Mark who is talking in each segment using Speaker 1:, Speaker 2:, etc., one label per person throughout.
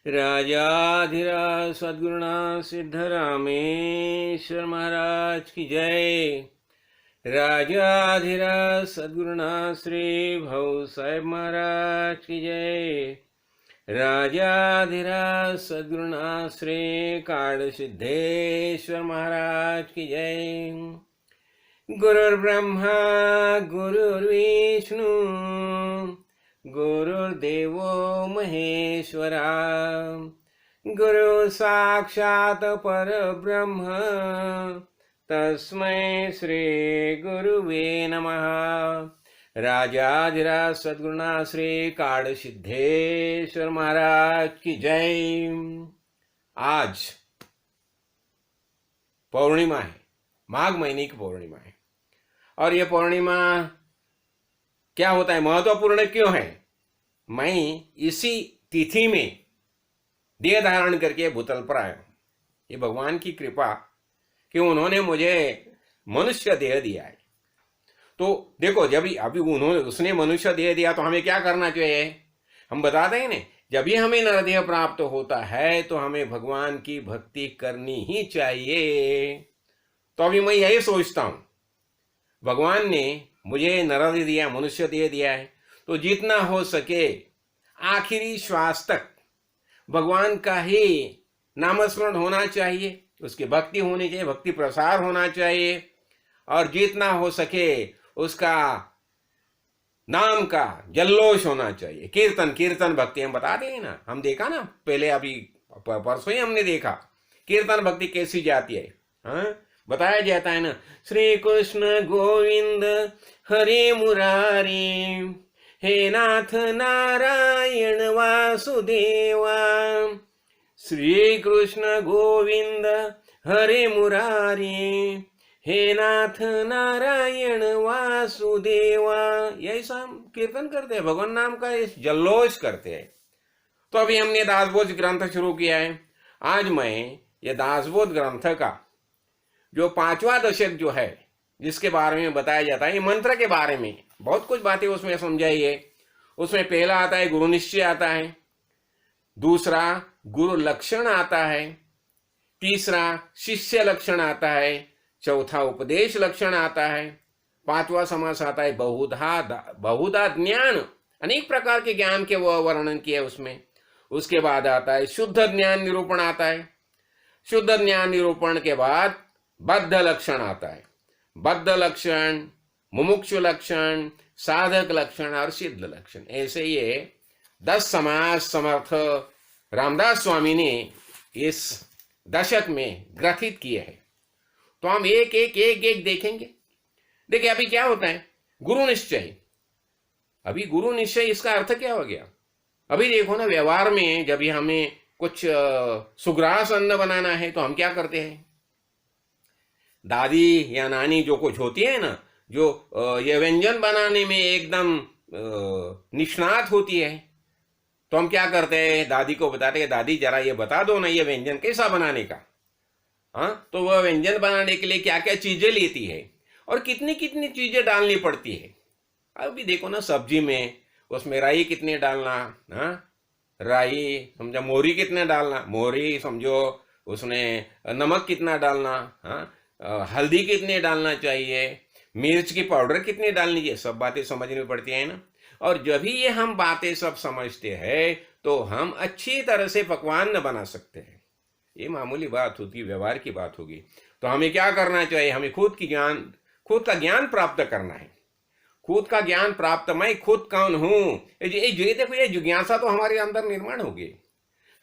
Speaker 1: राजाधिराज सद्गुरुनाथ सिद्धरामेश्वर महाराज की जय। राजाधिराज सद्गुरुनाथ श्री भव साहेब महाराज की जय। राजाधिराज सद्गुरुनाथ श्री काड़ सिद्धेश्वर महाराज की जय। गुरुर्ब्रह्मा गुरुर्विष्णु गुरुर्देवो महेश्वरा गुरु साक्षात् परब्रह्म तस्मै श्री गुरुवे नमः। राजाधिराज सद्गुरुनाथ श्री काड़ सिद्धेश्वर महाराज की जय। आज पौर्णिमा है, माघ महीने की पौर्णिमा है। और यह पौर्णिमा क्या होता है, महत्वपूर्ण क्यों है? मैं इसी तिथि में देह धारण करके भूतल पर आया हूं। ये भगवान की कृपा कि उन्होंने मुझे मनुष्य देह दिया है। तो देखो, जब अभी उसने मनुष्य देह दिया तो हमें क्या करना चाहिए? हम बताते हैं ना, जब भी हमें नरदेह प्राप्त होता है तो हमें भगवान की भक्ति करनी ही चाहिए। तो अभी मैं यही सोचता हूं, भगवान ने मुझे नरदेह दिया, मनुष्य देह दिया है, तो जितना हो सके आखिरी श्वास तक भगवान का ही नामस्मरण होना चाहिए, उसकी भक्ति होनी चाहिए, भक्ति प्रसार होना चाहिए, और जितना हो सके उसका नाम का जल्लोष होना चाहिए। कीर्तन कीर्तन भक्ति हम बताते हैं ना, हम देखा ना पहले, अभी परसों ही हमने देखा कीर्तन भक्ति कैसी जाती है। हाँ, बताया जाता है ना, श्री कृष्ण गोविंद हरे मुरारी हे नाथ नारायण वासुदेवा। श्री कृष्ण गोविंद हरे मुरारी हे नाथ नारायण वासुदेवा। यही सब कीर्तन करते हैं, भगवान नाम का जल्लोष करते हैं। तो अभी हमने दासबोध ग्रंथ शुरू किया है। आज मैं ये दासबोध ग्रंथ का जो 5वां दशक जो है, जिसके बारे में बताया जाता है, ये मंत्र के बारे में बहुत कुछ बातें उसमें समझाई है। उसमें पहला आता है गुरु निश्चय आता है, दूसरा गुरु लक्षण आता है, तीसरा शिष्य लक्षण आता है, चौथा उपदेश लक्षण आता है, 5वां समास आता है बहुधा ज्ञान, अनेक प्रकार के ज्ञान के वो वर्णन किया उसमें। उसके बाद आता है शुद्ध ज्ञान निरूपण आता है। शुद्ध ज्ञान निरूपण के बाद बद्ध लक्षण आता है। बद्ध लक्षण, मुमुक्षु लक्षण, साधक लक्षण और सिद्ध लक्षण, ऐसे ये 10 समास समर्थ रामदास स्वामी ने इस दशक में ग्रथित किए हैं। तो हम एक एक देखेंगे। देखिए अभी क्या होता है, गुरु निश्चय। अभी गुरु निश्चय, इसका अर्थ क्या हो गया? अभी देखो ना, व्यवहार में जब भी हमें कुछ सुग्रास अन्न बनाना है तो हम क्या करते हैं? दादी या नानी जो कुछ होती है ना, जो ये व्यंजन बनाने में एकदम निष्णात होती है, तो हम क्या करते हैं? दादी को बताते हैं, दादी जरा ये बता दो ना, ये व्यंजन कैसा बनाने का। हाँ, तो वह व्यंजन बनाने के लिए क्या क्या चीजें लेती है और कितनी कितनी चीजें डालनी पड़ती है। अभी देखो ना, सब्जी में उसमें राई कितने डालना, हाँ राई समझो, मोहरी कितने डालना, मोहरी समझो, उसमें नमक कितना डालना, हाँ हल्दी कितने डालना चाहिए, मिर्च की पाउडर कितनी डालनी चाहिए, सब बातें समझनी पड़ती है ना। और जब भी ये हम बातें सब समझते हैं तो हम अच्छी तरह से पकवान न बना सकते हैं। ये मामूली बात होगी, व्यवहार की बात होगी। तो हमें क्या करना चाहिए? हमें खुद का ज्ञान प्राप्त करना है। खुद का ज्ञान प्राप्त, मैं खुद कौन हूं, ये देखो, ये जिज्ञासा तो हमारे अंदर निर्माण होगी।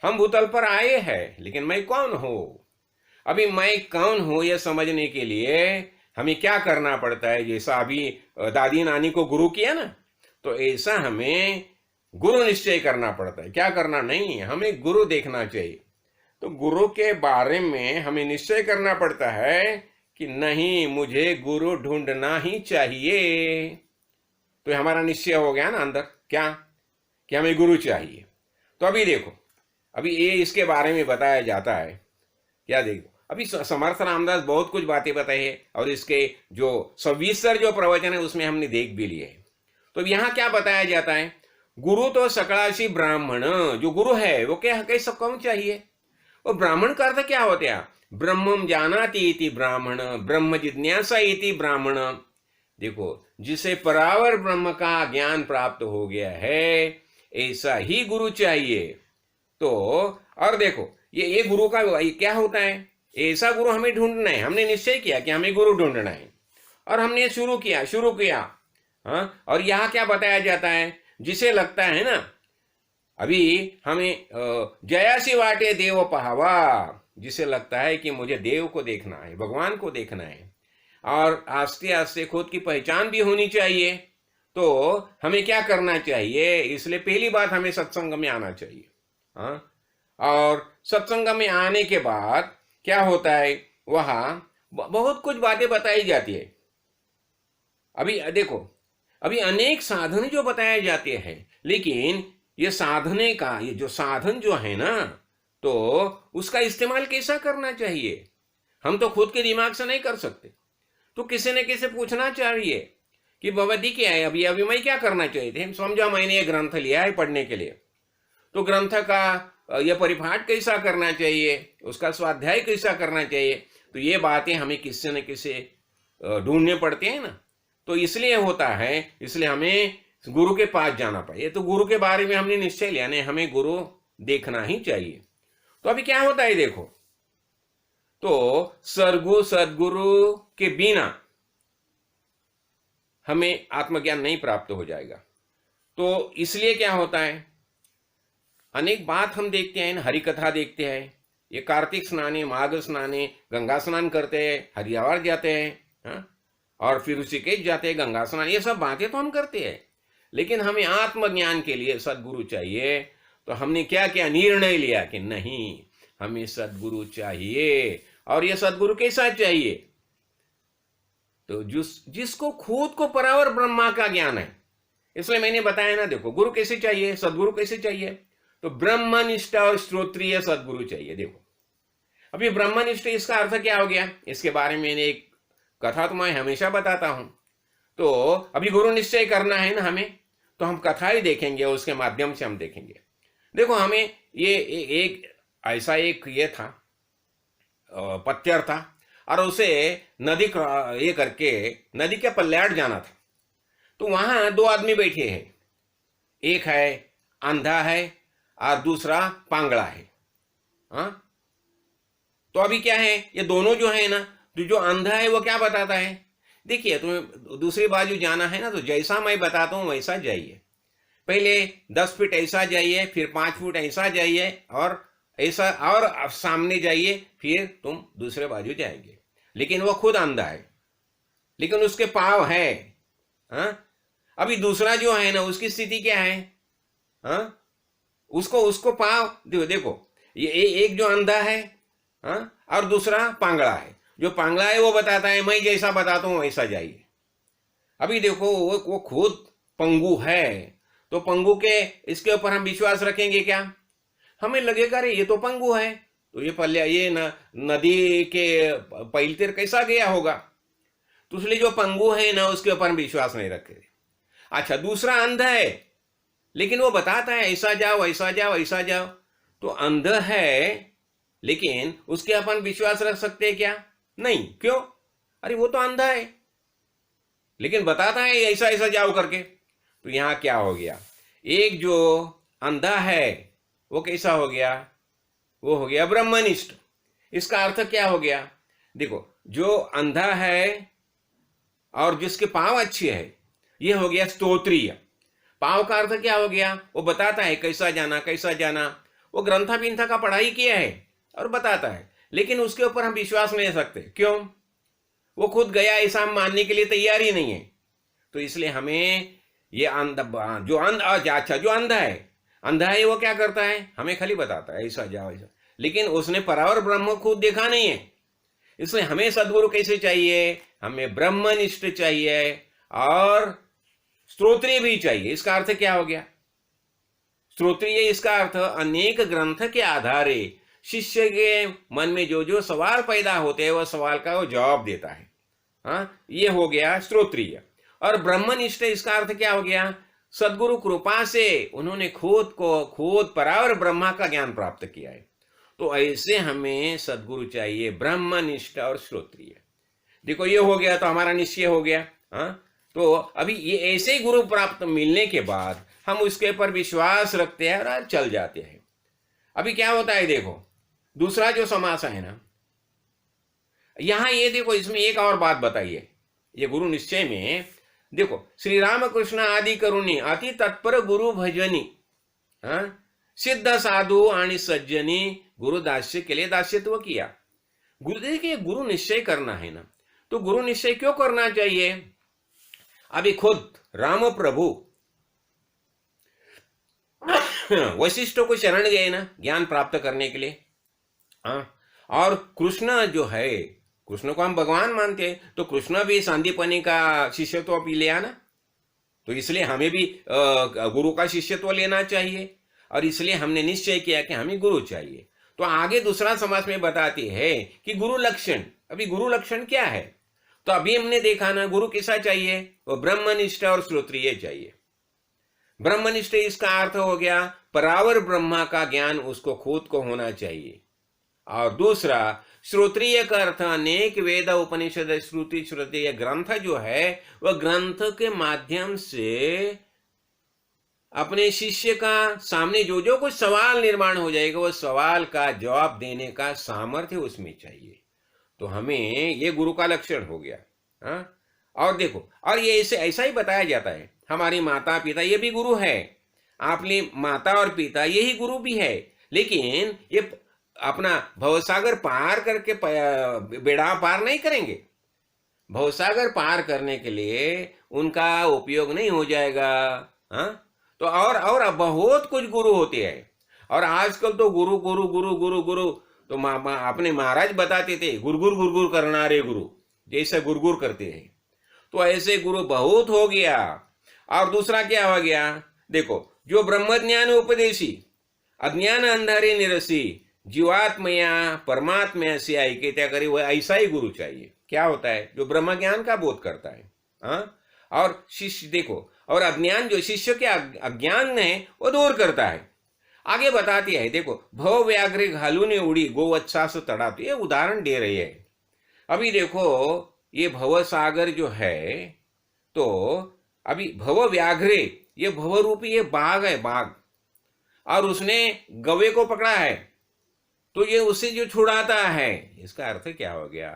Speaker 1: हम भूतल पर आए हैं, लेकिन मैं कौन हूं? अभी मैं कौन हूं यह समझने के लिए हमें क्या करना पड़ता है? जैसा अभी दादी नानी को गुरु किया ना, तो ऐसा हमें गुरु निश्चय करना पड़ता है। क्या करना? नहीं, हमें गुरु देखना चाहिए। तो गुरु के बारे में हमें निश्चय करना पड़ता है कि नहीं, मुझे गुरु ढूंढना ही चाहिए। तो हमारा निश्चय हो गया ना अंदर, क्या कि हमें गुरु चाहिए। तो अभी देखो, अभी ये इसके बारे में बताया जाता है। क्या देखो, अभी समर्थ रामदास बहुत कुछ बातें बताई है और इसके जो सविस्तर जो प्रवचन है उसमें हमने देख भी लिए है। तो यहाँ क्या बताया जाता है, गुरु तो सकलाशी ब्राह्मण, जो गुरु है वो क्या कैसा कौन चाहिए। और ब्राह्मण का अर्थ क्या होता है, ब्रह्मम जानाति इति ब्राह्मण, ब्रह्म जिज्ञासा इति ब्राह्मण। देखो, जिसे परावर ब्रह्म का ज्ञान प्राप्त हो गया है ऐसा ही गुरु चाहिए। तो और देखो, ये गुरु का क्या होता है, ऐसा गुरु हमें ढूंढना है। हमने निश्चय किया कि हमें गुरु ढूंढना है और हमने शुरू किया। हाँ, और यहाँ क्या बताया जाता है, जिसे लगता है ना, अभी हमें जयासी वाटे देव पहावा, जिसे लगता है कि मुझे देव को देखना है, भगवान को देखना है और आस्ते आस्ते खुद की पहचान भी होनी चाहिए, तो हमें क्या करना चाहिए। इसलिए पहली बात हमें सत्संग में आना चाहिए। हाँ, और सत्संग में आने के बाद क्या होता है, वहाँ बहुत कुछ बातें बताई जाती है। अभी देखो, अभी अनेक साधन जो बताए जाते हैं, लेकिन ये साधने का ये जो साधन जो है ना, तो उसका इस्तेमाल कैसा करना चाहिए। हम तो खुद के दिमाग से नहीं कर सकते, तो किसी न किसी पूछना चाहिए कि भगवती क्या है, अभी मैं क्या करना चाहिए थे। समझा, मैंने ये ग्रंथ लिया है पढ़ने के लिए, तो ग्रंथ का यह परिपाठ कैसा करना चाहिए, उसका स्वाध्याय कैसा करना चाहिए, तो ये बातें हमें किसी न किसी ढूंढने पड़ते हैं ना। तो इसलिए होता है, इसलिए हमें गुरु के पास जाना पाए। तो गुरु के बारे में हमने निश्चय लिया, नहीं हमें गुरु देखना ही चाहिए। तो अभी क्या होता है देखो, तो सदगुरु के बिना हमें आत्मज्ञान नहीं प्राप्त हो जाएगा। तो इसलिए क्या होता है, अनेक बात हम देखते हैं, हरि कथा देखते हैं, ये कार्तिक स्नाने, माघ स्नाने, गंगा स्नान करते हैं, हरिद्वार जाते हैं, हाँ? और फिर ऋषिकेश जाते हैं, गंगा स्नान, ये सब बातें तो हम करते हैं, लेकिन हमें आत्मज्ञान के लिए सदगुरु चाहिए। तो हमने क्या किया, निर्णय लिया कि नहीं, हमें सदगुरु चाहिए। और ये सदगुरु कैसा चाहिए, तो जिसको खुद को परावर ब्रह्मा का ज्ञान है। इसलिए मैंने बताया ना, देखो गुरु कैसे चाहिए, सदगुरु कैसे चाहिए, तो ब्रह्मनिष्ठ और श्रोत्रिय सदगुरु चाहिए। देखो, अभी ब्रह्मनिष्ठ इसका अर्थ क्या हो गया, इसके बारे में मैंने एक कथा तो मैं हमेशा बताता हूं। तो अभी गुरु निश्चय करना है ना हमें, तो हम कथा ही देखेंगे, उसके माध्यम से हम देखेंगे। देखो, हमें ये एक ऐसा एक ये था, पत्थर था, और उसे नदी ये करके नदी के पल्ल्याट जाना था। तो वहां दो आदमी बैठे हैं, एक है अंधा है और दूसरा पांगड़ा है। हाँ, तो अभी क्या है, ये दोनों जो है ना, तो जो अंधा है वो क्या बताता है, देखिए तुम्हें दूसरी बाजू जाना है ना, तो जैसा मैं बताता हूं वैसा जाइए। पहले 10 फीट ऐसा जाइए, फिर 5 फीट ऐसा जाइए, और ऐसा और सामने जाइए, फिर तुम दूसरे बाजू जाएंगे। लेकिन वो खुद अंधा है, लेकिन उसके पाँव है। हाँ, अभी दूसरा जो है ना, उसकी स्थिति क्या है, हाँ, उसको पाँव देखो, ये एक जो अंधा है, हाँ, और दूसरा पांगड़ा है। जो पांगड़ा है वो बताता है मैं जैसा बताता हूं वैसा जाइए। अभी देखो, वो खुद पंगु है, तो पंगु के इसके ऊपर हम विश्वास रखेंगे क्या, हमें लगेगा अरे ये तो पंगु है, तो ये पल्ल्या ये नदी के पैलतिर कैसा गया होगा। तो इसलिए जो पंगु है ना, उसके ऊपर हम विश्वास नहीं रखेंगे। अच्छा, दूसरा अंधा है, लेकिन वो बताता है ऐसा जाओ ऐसा जाओ ऐसा जाओ। तो अंधा है, लेकिन उसके अपन विश्वास रख सकते हैं क्या, नहीं। क्यों, अरे वो तो अंधा है, लेकिन बताता है ऐसा ऐसा जाओ करके। तो यहां क्या हो गया, एक जो अंधा है वो कैसा हो गया, वो हो गया ब्रह्मनिष्ठ। इसका अर्थ क्या हो गया, देखो, जो अंधा है और जिसके पांव अच्छे है, ये हो गया स्तोत्रीय। पांव का अर्थ क्या हो गया, वो बताता है कैसा जाना कैसा जाना। वो ग्रंथा बिंथा का पढ़ाई किया है और बताता है, लेकिन उसके ऊपर हम विश्वास नहीं सकते। क्यों, वो खुद गया ऐसा हम मानने के लिए तैयार ही नहीं है। तो इसलिए हमें ये जो अंधा है वो क्या करता है, हमें खाली बताता है ऐसा जाओ ऐसा, लेकिन उसने परावर ब्रह्म खुद देखा नहीं है। इसलिए हमें सदगुरु कैसे चाहिए, हमें ब्रह्मनिष्ठ चाहिए और स्तोत्रीय भी चाहिए। इसका अर्थ क्या हो गया, श्रोत्रिय इसका अर्थ अनेक ग्रंथ के आधारे शिष्य के मन में जो जो सवाल पैदा होते हैं वह सवाल का वो जवाब देता है। हाँ, ये हो गया श्रोत्रिय। और ब्रह्मनिष्ठ इसका अर्थ क्या हो गया? सदगुरु कृपा से उन्होंने खुद परावर ब्रह्मा का ज्ञान प्राप्त किया है। तो ऐसे हमें सदगुरु चाहिए, ब्रह्मनिष्ठ और श्रोत्रिय। देखो ये हो गया तो हमारा निश्चय हो गया। हाँ, तो अभी ये ऐसे गुरु प्राप्त मिलने के बाद हम उसके ऊपर विश्वास रखते हैं और चल जाते हैं। अभी क्या होता है, देखो दूसरा जो समास है ना, यहां ये देखो इसमें एक और बात बताइए। ये गुरु निश्चय में देखो, श्री राम कृष्ण आदि करुणी अति तत्पर गुरु भजनी, सिद्ध साधु आणि सज्जनी गुरु दास्य के लिए दास्यत्व किया। गुरु देखिए, गुरु निश्चय करना है ना, तो गुरु निश्चय क्यों करना चाहिए? अभी खुद राम प्रभु वशिष्ठों को शरण गए ना ज्ञान प्राप्त करने के लिए। और कृष्ण जो है, कृष्ण को हम भगवान मानते हैं, तो कृष्ण भी सांदीपनि का शिष्यत्व भी लिया ना, तो इसलिए हमें भी गुरु का शिष्यत्व लेना चाहिए। और इसलिए हमने निश्चय किया कि हमें गुरु चाहिए। तो आगे दूसरा समास में बताती है कि गुरु लक्षण। अभी गुरु लक्षण क्या है? तो अभी हमने देखा ना, गुरु किसा चाहिए? वो ब्रह्मनिष्ठ और श्रोत्रिय चाहिए। ब्रह्मनिष्ठ इसका अर्थ हो गया परावर ब्रह्मा का ज्ञान उसको खुद को होना चाहिए। और दूसरा श्रोत्रिय का अर्थ अनेक वेद उपनिषद श्रुति श्रुति ग्रंथ जो है वह ग्रंथ के माध्यम से अपने शिष्य का सामने जो जो कुछ सवाल निर्माण हो जाएगा वह सवाल का जवाब देने का सामर्थ्य उसमें चाहिए। तो हमें ये गुरु का लक्षण हो गया। हाँ, और देखो, और ये ऐसा ही बताया जाता है, हमारी माता पिता ये भी गुरु है। आपने माता और पिता यही गुरु भी है, लेकिन ये अपना भवसागर पार करके बेड़ा पार नहीं करेंगे। भवसागर पार करने के लिए उनका उपयोग नहीं हो जाएगा। हाँ, तो और बहुत कुछ गुरु होते हैं। और आजकल तो गुरु गुरु गुरु गुरु गुरु तो अपने महाराज बताते थे गुरगुर करना रे गुरु, जैसे गुरगुर करते हैं। तो ऐसे गुरु बहुत हो गया। और दूसरा क्या हो गया? देखो, जो ब्रह्मज्ञान उपदेशी अज्ञान अंधारे निरसी जीवात्मया परमात्मा से ऐक्यता करे, वह ऐसा ही गुरु चाहिए। क्या होता है? जो ब्रह्म ज्ञान का बोध करता है। हाँ, और शिष्य देखो, और अज्ञान जो शिष्य के अज्ञान है वो दूर करता है। आगे बताती है, देखो भव व्याघ्र घालू ने उड़ी गोवत्सास तड़ाती, ये उदाहरण दे रही है। अभी देखो ये भव सागर जो है, तो अभी भव व्याघ्रे ये भव रूपी ये बाघ है, बाघ, और उसने गवे को पकड़ा है, तो ये उसे जो छुड़ाता है, इसका अर्थ क्या हो गया?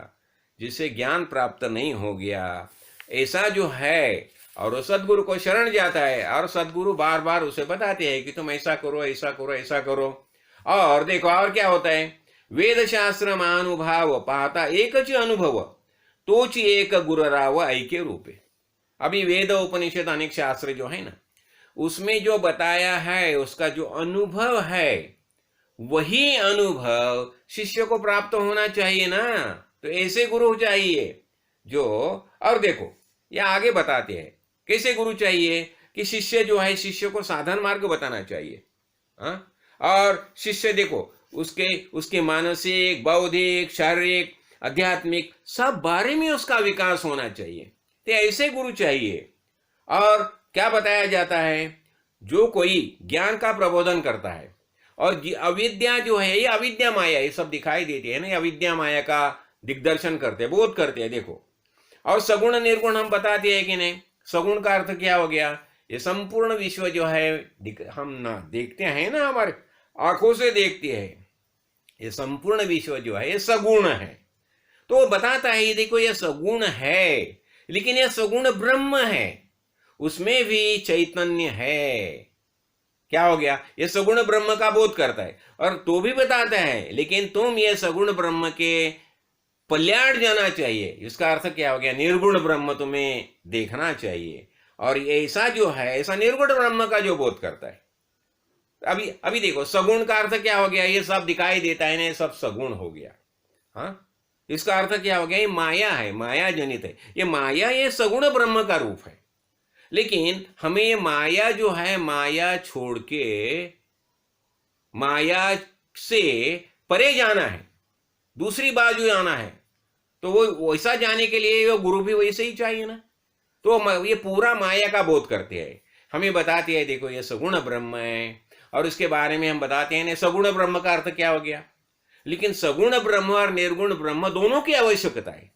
Speaker 1: जिससे ज्ञान प्राप्त नहीं हो गया ऐसा जो है, और वो सदगुरु को शरण जाता है, और सदगुरु बार बार उसे बताते हैं कि तुम ऐसा करो ऐसा करो ऐसा करो। और देखो और क्या होता है, वेद शास्त्र महानुभाव पाता एक अनुभव तोच एक गुरुराव ऐक्य रूपे। अभी वेद उपनिषद अनेक शास्त्र जो है ना, उसमें जो बताया है उसका जो अनुभव है वही अनुभव शिष्य को प्राप्त होना चाहिए ना। तो ऐसे गुरु चाहिए जो, और देखो ये आगे बताते हैं कैसे गुरु चाहिए कि शिष्य जो है शिष्य को साधन मार्ग बताना चाहिए। हाँ, और शिष्य देखो उसके मानसिक बौद्धिक शारीरिक आध्यात्मिक सब बारे में उसका विकास होना चाहिए। तो ऐसे गुरु चाहिए। और क्या बताया जाता है, जो कोई ज्ञान का प्रबोधन करता है और अविद्या जो है, ये अविद्या माया ये सब दिखाई देती है ना, ये अविद्या माया का दिग्दर्शन करते हैं, बोध करते हैं। देखो, और सगुण निर्गुण हम बताते हैं कि नहीं। सगुण का अर्थ क्या हो गया? ये संपूर्ण विश्व जो है हम ना देखते हैं ना, हमारे आंखों से देखते हैं, ये संपूर्ण विश्व जो है ये सगुण है। तो वो बताता है ये देखो ये सगुण है, लेकिन ये सगुण ब्रह्म है, उसमें भी चैतन्य है। क्या हो गया? ये सगुण ब्रह्म का बोध करता है, और तो भी बताता है लेकिन तुम ये सगुण ब्रह्म के पल्याड़ जाना चाहिए। इसका अर्थ क्या हो गया? निर्गुण ब्रह्म तुम्हें देखना चाहिए। और ऐसा जो है ऐसा निर्गुण ब्रह्म का जो बोध करता है। अभी देखो सगुण का अर्थ क्या हो गया? ये सब दिखाई देता है ना, ये सब सगुण हो गया। हाँ, इसका अर्थ क्या हो गया? ये माया है, माया जनित है। ये माया ये सगुण ब्रह्म का रूप है। लेकिन हमें ये माया जो है, माया छोड़ के माया से परे जाना है, दूसरी बाजू जाना है। तो वो वैसा जाने के लिए वो गुरु भी वैसे ही चाहिए ना। तो ये पूरा माया का बोध करते हैं, हमें बताते हैं देखो ये सगुण ब्रह्म है, और इसके बारे में हम बताते हैं सगुण ब्रह्म का अर्थ क्या हो गया। लेकिन सगुण ब्रह्म और निर्गुण ब्रह्म दोनों की आवश्यकता है।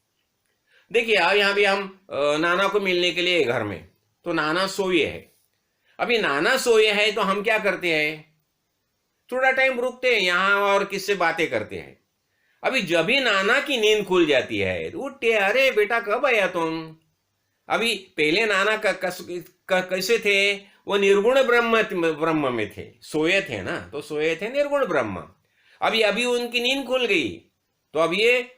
Speaker 1: देखिए अब यहाँ भी हम नाना को मिलने के लिए घर में, तो नाना सोए है। अभी नाना सोए है तो हम क्या करते हैं, थोड़ा टाइम रुकते हैं यहाँ और किससे बातें करते हैं। अभी जब भी नाना की नींद खुल जाती है तो उठते, अरे बेटा कब आया तुम। अभी पहले नाना कैसे थे, वो निर्गुण ब्रह्म में थे, सोए थे ना, तो सोए थे निर्गुण ब्रह्म। अभी अभी उनकी नींद खुल गई तो अब ये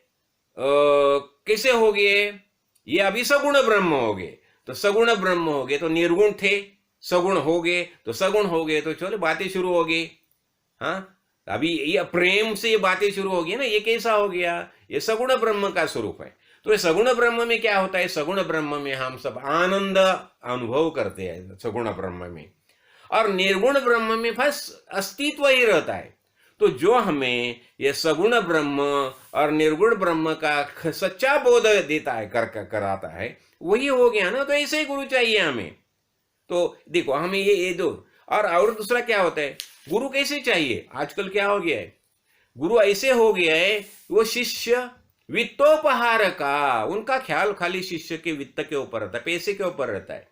Speaker 1: कैसे हो गए, ये अभी सगुण ब्रह्म हो गए। तो सगुण ब्रह्म हो गए तो निर्गुण थे, सगुण हो गए तो सगुण हो गए, तो चलो बातें शुरू हो गई। हाँ, अभी ये प्रेम से ये बातें शुरू हो गई ना, ये कैसा हो गया, ये सगुण ब्रह्म का स्वरूप है। तो ये सगुण ब्रह्म में क्या होता है, सगुण ब्रह्म में हम सब आनंद अनुभव करते हैं सगुण ब्रह्म में, और निर्गुण ब्रह्म में बस अस्तित्व ही रहता है। तो जो हमें ये सगुण ब्रह्म और निर्गुण ब्रह्म का सच्चा बोध देता है, कराता है, वही हो गया ना। तो ऐसे ही गुरु चाहिए हमें। तो देखो हमें ये दो, और दूसरा क्या होता है, गुरु कैसे चाहिए। आजकल क्या हो गया है, गुरु ऐसे हो गया है, वो शिष्य वित्तोपहार का, उनका ख्याल खाली शिष्य के वित्त के ऊपर रहता है, पैसे के ऊपर रहता है।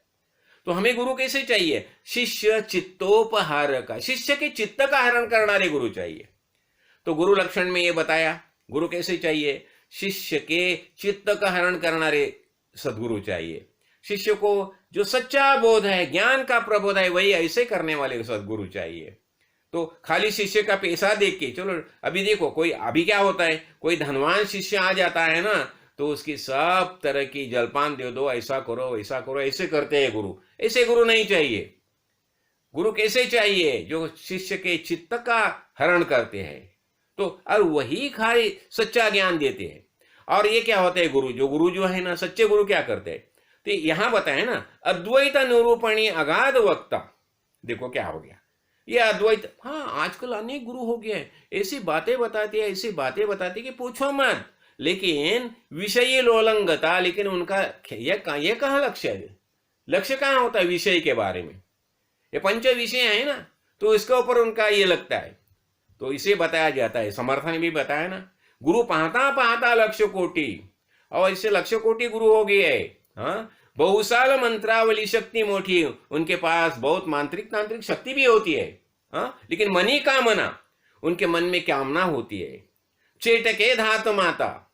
Speaker 1: तो हमें गुरु कैसे चाहिए, शिष्य चित्तोपहार का, शिष्य के चित्त का हरण करनारे गुरु चाहिए। तो गुरु लक्षण में ये बताया, गुरु कैसे चाहिए, शिष्य के चित्त का हरण करनारे सदगुरु चाहिए। शिष्य को जो सच्चा बोध है, ज्ञान का प्रबोध है, वही ऐसे करने वाले सदगुरु चाहिए। तो खाली शिष्य का पैसा देख के चलो, अभी देखो कोई, अभी क्या होता है, कोई धनवान शिष्य आ जाता है ना, तो उसकी सब तरह की जलपान दे दो, ऐसा करो वैसा करो, ऐसे करते हैं गुरु। ऐसे गुरु नहीं चाहिए। गुरु कैसे चाहिए, जो शिष्य के चित्त का हरण करते हैं, तो और वही खाली सच्चा ज्ञान देते हैं। और ये क्या होता है, गुरु जो है ना, सच्चे गुरु क्या करते हैं, तो यहां बताए ना, अद्वैत निरूपणी अगाध वक्ता। देखो क्या हो गया, ये अद्वैत, हाँ आजकल अनेक गुरु हो गए, ऐसी बातें बताते हैं, ऐसी बातें बताते कि पूछो मत। लेकिन विषय लोलंगता, लेकिन उनका ये कहाँ लक्ष्य है, लक्ष्य कहाँ होता है विषय के बारे में। ये पंच विषय है ना, तो इसके ऊपर उनका ये लगता है। तो इसे बताया जाता है, समर्थन भी बताया ना, गुरु पाहता पाहता लक्ष्य कोटि, और इससे लक्ष्य कोटि गुरु हो गए है। हाँ, बहुसाल मंत्रावली शक्ति मोटी, उनके पास बहुत मांत्रिक तांत्रिक शक्ति भी होती है। हाँ, लेकिन मनी कामना, उनके मन में कामना होती है। चेटके धातु माता,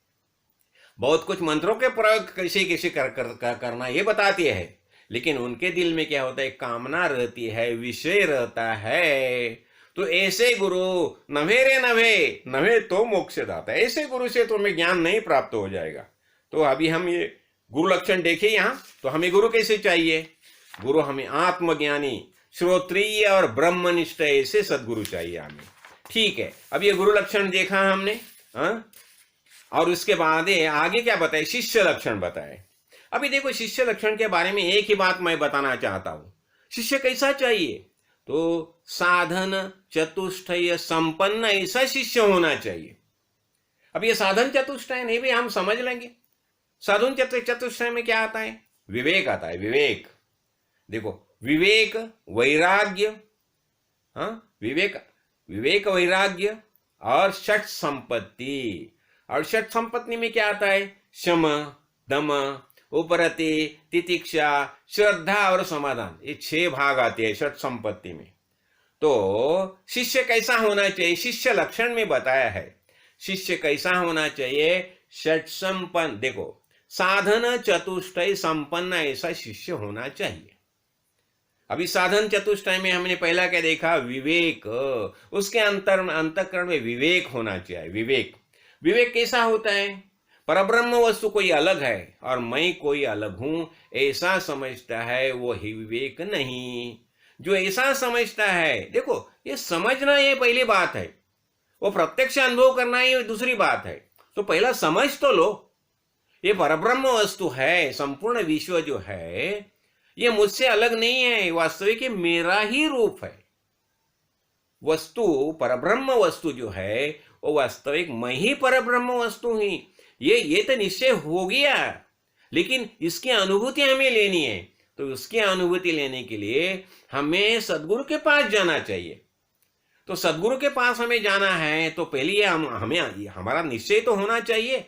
Speaker 1: बहुत कुछ मंत्रों के प्रयोग कैसे कैसे करना ये बताती है, लेकिन उनके दिल में क्या होता है, कामना रहती है, विषय रहता है। तो ऐसे गुरु नभे रे नभे, नभे तो मोक्ष दाता, ऐसे गुरु से तुम्हें ज्ञान नहीं प्राप्त हो जाएगा। तो अभी हम ये गुरु लक्षण देखें यहाँ, तो हमें गुरु कैसे चाहिए, गुरु हमें आत्मज्ञानी, श्रोत्रिय और ब्रह्मनिष्ठ ऐसे सदगुरु चाहिए हमें। ठीक है, अब ये गुरु लक्षण देखा हमने। हाँ, और उसके बाद आगे क्या बताए, शिष्य लक्षण बताए। अभी देखो शिष्य लक्षण के बारे में एक ही बात मैं बताना चाहता हूं, शिष्य कैसा चाहिए, तो साधन चतुष्टय संपन्न ऐसा शिष्य होना चाहिए। अब ये साधन चतुष्टय नहीं भी हम समझ लेंगे। साधन चतुष्टय में क्या आता है, विवेक आता है। विवेक देखो, विवेक वैराग्य, हाँ विवेक वैराग्य और षट संपत्ति। और षट संपत्ति में क्या आता है, शम दम उपरति तितिक्षा श्रद्धा और समाधान, ये 6 भाग आते हैं षट संपत्ति में। तो शिष्य कैसा होना चाहिए, शिष्य लक्षण में बताया है शिष्य कैसा होना चाहिए, षट संपन्न। देखो साधन चतुष्टय संपन्न ऐसा शिष्य होना चाहिए। अभी साधन चतुष्टय में हमने पहला क्या देखा, विवेक, उसके अंतःकरण में विवेक होना चाहिए। विवेक कैसा होता है, परब्रह्म वस्तु कोई अलग है और मैं कोई अलग हूं ऐसा समझता है, वो ही विवेक नहीं। जो ऐसा समझता है, देखो ये समझना ये पहली बात है, वो प्रत्यक्ष अनुभव करना ये दूसरी बात है। तो पहला समझ तो लो, ये परब्रह्म वस्तु है, संपूर्ण विश्व जो है ये मुझसे अलग नहीं है, वास्तविक ये मेरा ही रूप है। वस्तु परब्रह्म वस्तु जो है वो वास्तविक मैं ही परब्रह्म वस्तु ही। ये तो निश्चय हो गया, लेकिन इसकी अनुभूति हमें लेनी है। तो उसकी अनुभूति लेने के लिए हमें सदगुरु के पास जाना चाहिए। तो सदगुरु के पास हमें जाना है तो पहले हमें हमारा निश्चय तो होना चाहिए।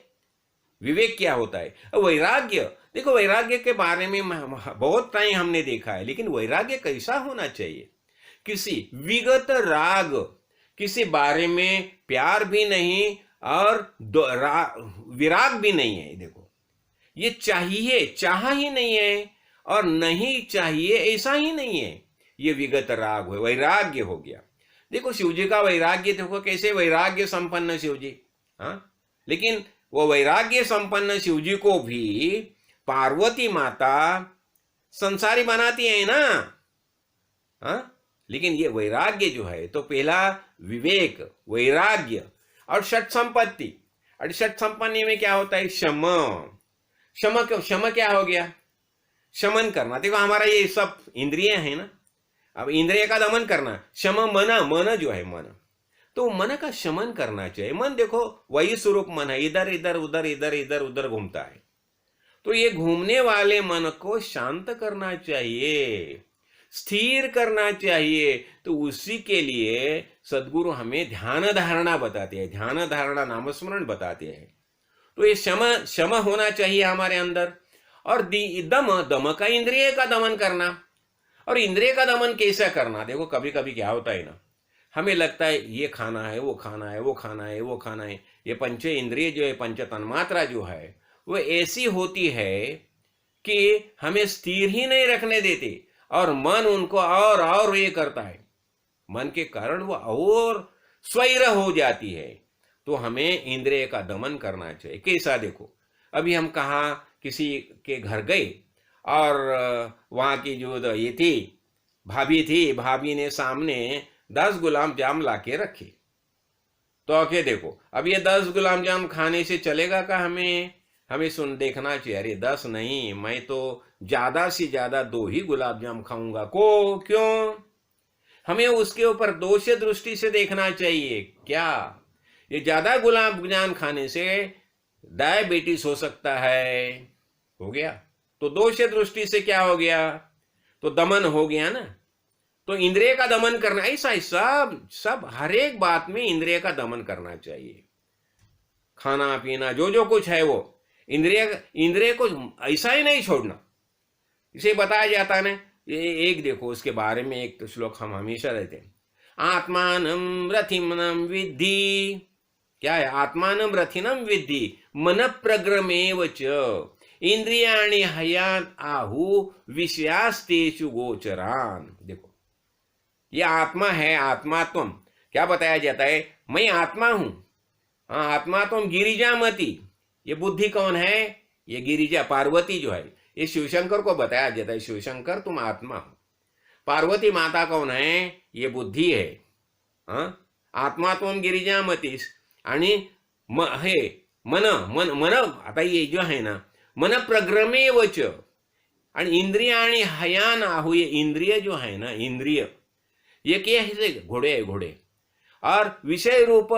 Speaker 1: विवेक क्या होता है? वैराग्य, देखो वैराग्य के बारे में बहुत टाइम हमने देखा है, लेकिन वैराग्य कैसा होना चाहिए? किसी विगत राग, किसी बारे में प्यार भी नहीं और विराग भी नहीं है। देखो ये चाहिए, चाह ही नहीं है, और नहीं चाहिए ऐसा ही नहीं है। ये विगत राग है, वैराग्य हो गया। देखो शिव जी का वैराग्य देखो, कैसे वैराग्य संपन्न शिव जी। हाँ, लेकिन वो वैराग्य संपन्न शिव जी को भी पार्वती माता संसारी बनाती है ना। हाँ, लेकिन ये वैराग्य जो है तो पहला विवेक, वैराग्य और षट संपत्ति। और षट संपत्ति में क्या होता है? शम। शम क्या हो गया? शमन करना। देखो हमारा ये सब इंद्रिय है ना, अब इंद्रिय का दमन करना। शम मन जो है मन, तो मन का शमन करना चाहिए। मन देखो वही स्वरूप मन है, इधर इधर उधर इधर इधर उधर घूमता है। तो ये घूमने वाले मन को शांत करना चाहिए, स्थिर करना चाहिए। तो उसी के लिए सदगुरु हमें ध्यान धारणा बताते हैं, ध्यान धारणा नामस्मरण बताते हैं। तो ये शम होना चाहिए हमारे अंदर। और दम का इंद्रिय का दमन करना। और इंद्रिय का दमन कैसा करना? देखो कभी कभी क्या होता है ना, हमें लगता है ये खाना है, वो खाना है, वो खाना है, वो खाना है। ये पंच इंद्रिय जो है, पंच तन्मात्रा जो है, वो ऐसी होती है कि हमें स्थिर ही नहीं रखने देती, और मन उनको और ये करता है। मन के कारण वो और स्वैर हो जाती है। तो हमें इंद्रिय का दमन करना चाहिए। कैसा? देखो अभी हम कहाँ किसी के घर गए, और वहाँ की जो ये थी भाभी ने सामने 10 गुलाब जाम लाके रखे। तो आके देखो, अब ये 10 गुलाब जाम खाने से चलेगा का? हमें सुन देखना चाहिए, अरे 10 नहीं, मैं तो ज्यादा से ज्यादा 2 ही गुलाब जाम खाऊंगा। क्यों? हमें उसके ऊपर दोष दृष्टि से देखना चाहिए। क्या ये ज्यादा गुलाब जाम खाने से डायबिटीज हो सकता है? हो गया। तो दोष दृष्टि से क्या हो गया? तो दमन हो गया ना। तो इंद्रिय का दमन करना, ऐसा ही सब हर एक बात में इंद्रिय का दमन करना चाहिए। खाना पीना जो कुछ है वो इंद्रिय को ऐसा ही नहीं छोड़ना। इसे बताया जाता है ना, ये एक देखो उसके बारे में एक तो श्लोक हम हमेशा रहते हैं, आत्मानं रथिमनं विद्धि। क्या है? आत्मानं रथिनं विद्धि मन प्रग्रमेव च इंद्रियाणि हयान आहु विषयास्तेषु गोचरान। देखो ये आत्मा है, आत्मात्म। क्या बताया जाता है? मैं आत्मा हूं। हाँ, आत्मात्म गिरिजामती। ये बुद्धि कौन है? ये गिरिजा पार्वती जो है, ये शिवशंकर को बताया जाता है, शिवशंकर तुम आत्मा हो। पार्वती माता कौन है? ये बुद्धि है। हाँ, आत्मात्म गिरिजामती। आणि हे मन आता ये जो है ना, मन प्रग्रमेवच। आणि इंद्रिय आणि हयान आहू, ये इंद्रिय जो है ना, इंद्रिय ये क्या है? घोड़े है, घोड़े। और विषय रूप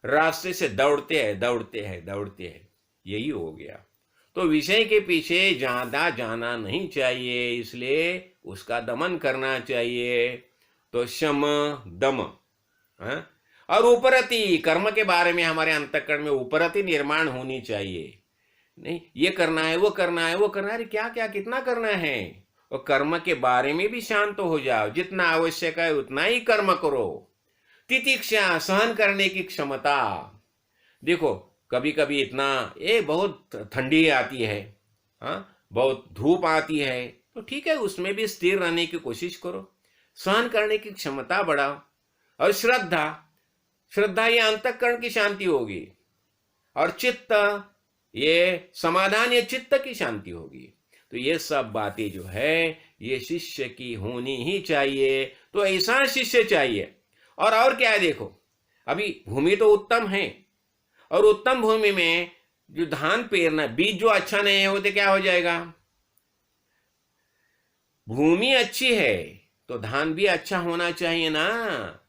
Speaker 1: रास्ते से दौड़ते हैं। यही हो गया। तो विषय के पीछे ज्यादा जाना नहीं चाहिए, इसलिए उसका दमन करना चाहिए। तो शम दम। हाँ? और उपरति, कर्म के बारे में हमारे अंतःकरण में उपरति निर्माण होनी चाहिए। नहीं ये करना है, वो करना है, वो करना है, अरे क्या क्या कितना करना है? और कर्म के बारे में भी शांत हो जाओ, जितना आवश्यक है उतना ही कर्म करो। तितिक्षा, सहन करने की क्षमता। देखो कभी कभी इतना बहुत ठंडी आती है, हाँ, बहुत धूप आती है, तो ठीक है उसमें भी स्थिर रहने की कोशिश करो, सहन करने की क्षमता बढ़ाओ। और श्रद्धा ये अंतःकरण की शांति होगी। और चित्त, ये समाधान, ये चित्त की शांति होगी। तो ये सब बातें जो है ये शिष्य की होनी ही चाहिए। तो ऐसा शिष्य चाहिए। और क्या है? देखो अभी भूमि तो उत्तम है, और उत्तम भूमि में जो धान पेरना, बीज जो अच्छा नहीं है होते क्या हो जाएगा? भूमि अच्छी है तो धान भी अच्छा होना चाहिए ना।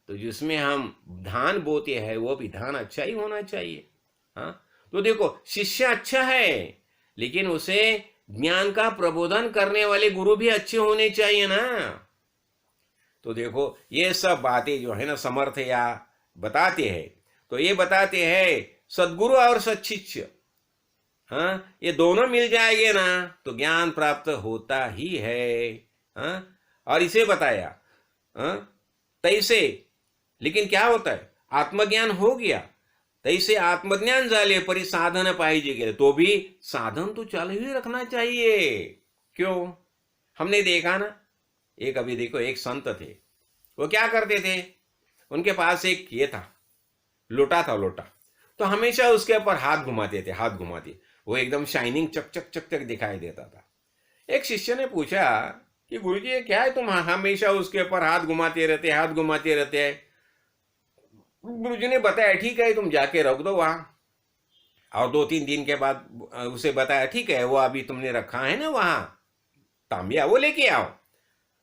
Speaker 1: तो जिसमें हम धान बोते हैं वो भी धान अच्छा ही होना चाहिए। हाँ, तो देखो शिष्य अच्छा है लेकिन उसे ज्ञान का प्रबोधन करने वाले गुरु भी अच्छे होने चाहिए ना। तो देखो ये सब बातें जो है ना समर्थ या बताते हैं, तो ये बताते हैं सदगुरु और सच्शिष्य, हाँ, ये दोनों मिल जाएंगे ना तो ज्ञान प्राप्त होता ही है। हाँ, और इसे बताया, हाँ, तैसे, लेकिन क्या होता है आत्मज्ञान हो गया तैसे आत्मज्ञान झाले परी साधन पाहिजे गेले, तो भी साधन तो चालू ही रखना चाहिए। क्यों? हमने देखा ना, एक अभी देखो एक संत थे, वो क्या करते थे, उनके पास एक ये था लोटा था, लोटा, तो हमेशा उसके ऊपर हाथ घुमाते थे, हाथ घुमाते, वो एकदम शाइनिंग चक चक चक चक दिखाई देता था। एक शिष्य ने पूछा कि गुरुजी ये क्या है, तुम हमेशा उसके ऊपर हाथ घुमाते रहते, हाथ घुमाते रहते हैं। गुरुजी ने बताया ठीक है तुम जाके रख दो वहां, और 2-3 दिन के बाद उसे बताया ठीक है वो अभी तुमने रखा है ना वहां तांबिया, वो लेके आओ।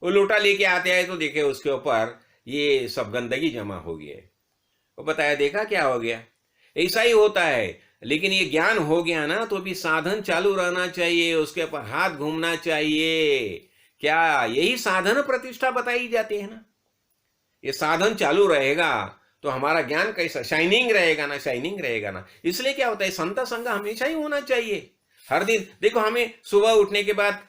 Speaker 1: वो लोटा लेके आते हैं तो देखे उसके ऊपर ये सब गंदगी जमा हो गई है। वो बताया देखा क्या हो गया, ऐसा ही होता है। लेकिन ये ज्ञान हो गया ना तो भी साधन चालू रहना चाहिए, उसके ऊपर हाथ घूमना चाहिए। क्या यही साधन प्रतिष्ठा बताई जाती है ना। ये साधन चालू रहेगा तो हमारा ज्ञान कैसा शाइनिंग रहेगा ना, शाइनिंग रहेगा ना। इसलिए क्या होता है संत संग हमेशा ही होना चाहिए। हर दिन देखो हमें सुबह उठने के बाद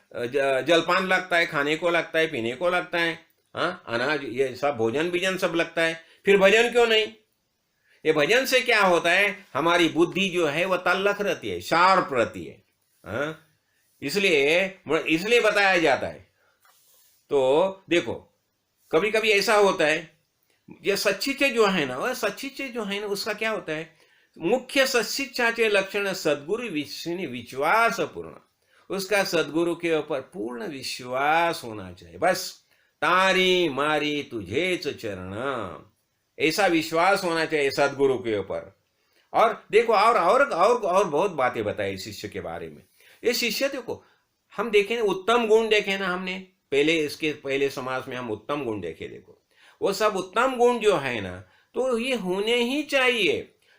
Speaker 1: जलपान लगता है, खाने को लगता है, पीने को लगता है, हाँ, अनाज ये सब भोजन बीजन सब लगता है, फिर भजन क्यों नहीं? ये भजन से क्या होता है हमारी बुद्धि जो है वह तल्लख रहती है, शार्प रहती है। हाँ? इसलिए बताया जाता है। तो देखो कभी कभी ऐसा होता है ये सच्चिचे जो है ना, वह सच्चिचे जो है ना उसका क्या होता है, मुख्य सच्चिचाचे लक्षण सद्गुरु विश्वास पूर्ण, उसका सद्गुरु के ऊपर पूर्ण विश्वास होना चाहिए। बस तारी मारी तुझेच चरण, ऐसा विश्वास होना चाहिए सदगुरु के ऊपर। और देखो और बहुत बातें बताई शिष्य के बारे में। ये शिष्य देखो हम देखें उत्तम गुण देखे ना, हमने पहले इसके पहले समाज में हम उत्तम गुण देखे, देखो वो सब उत्तम गुण जो है ना तो ये होने ही चाहिए।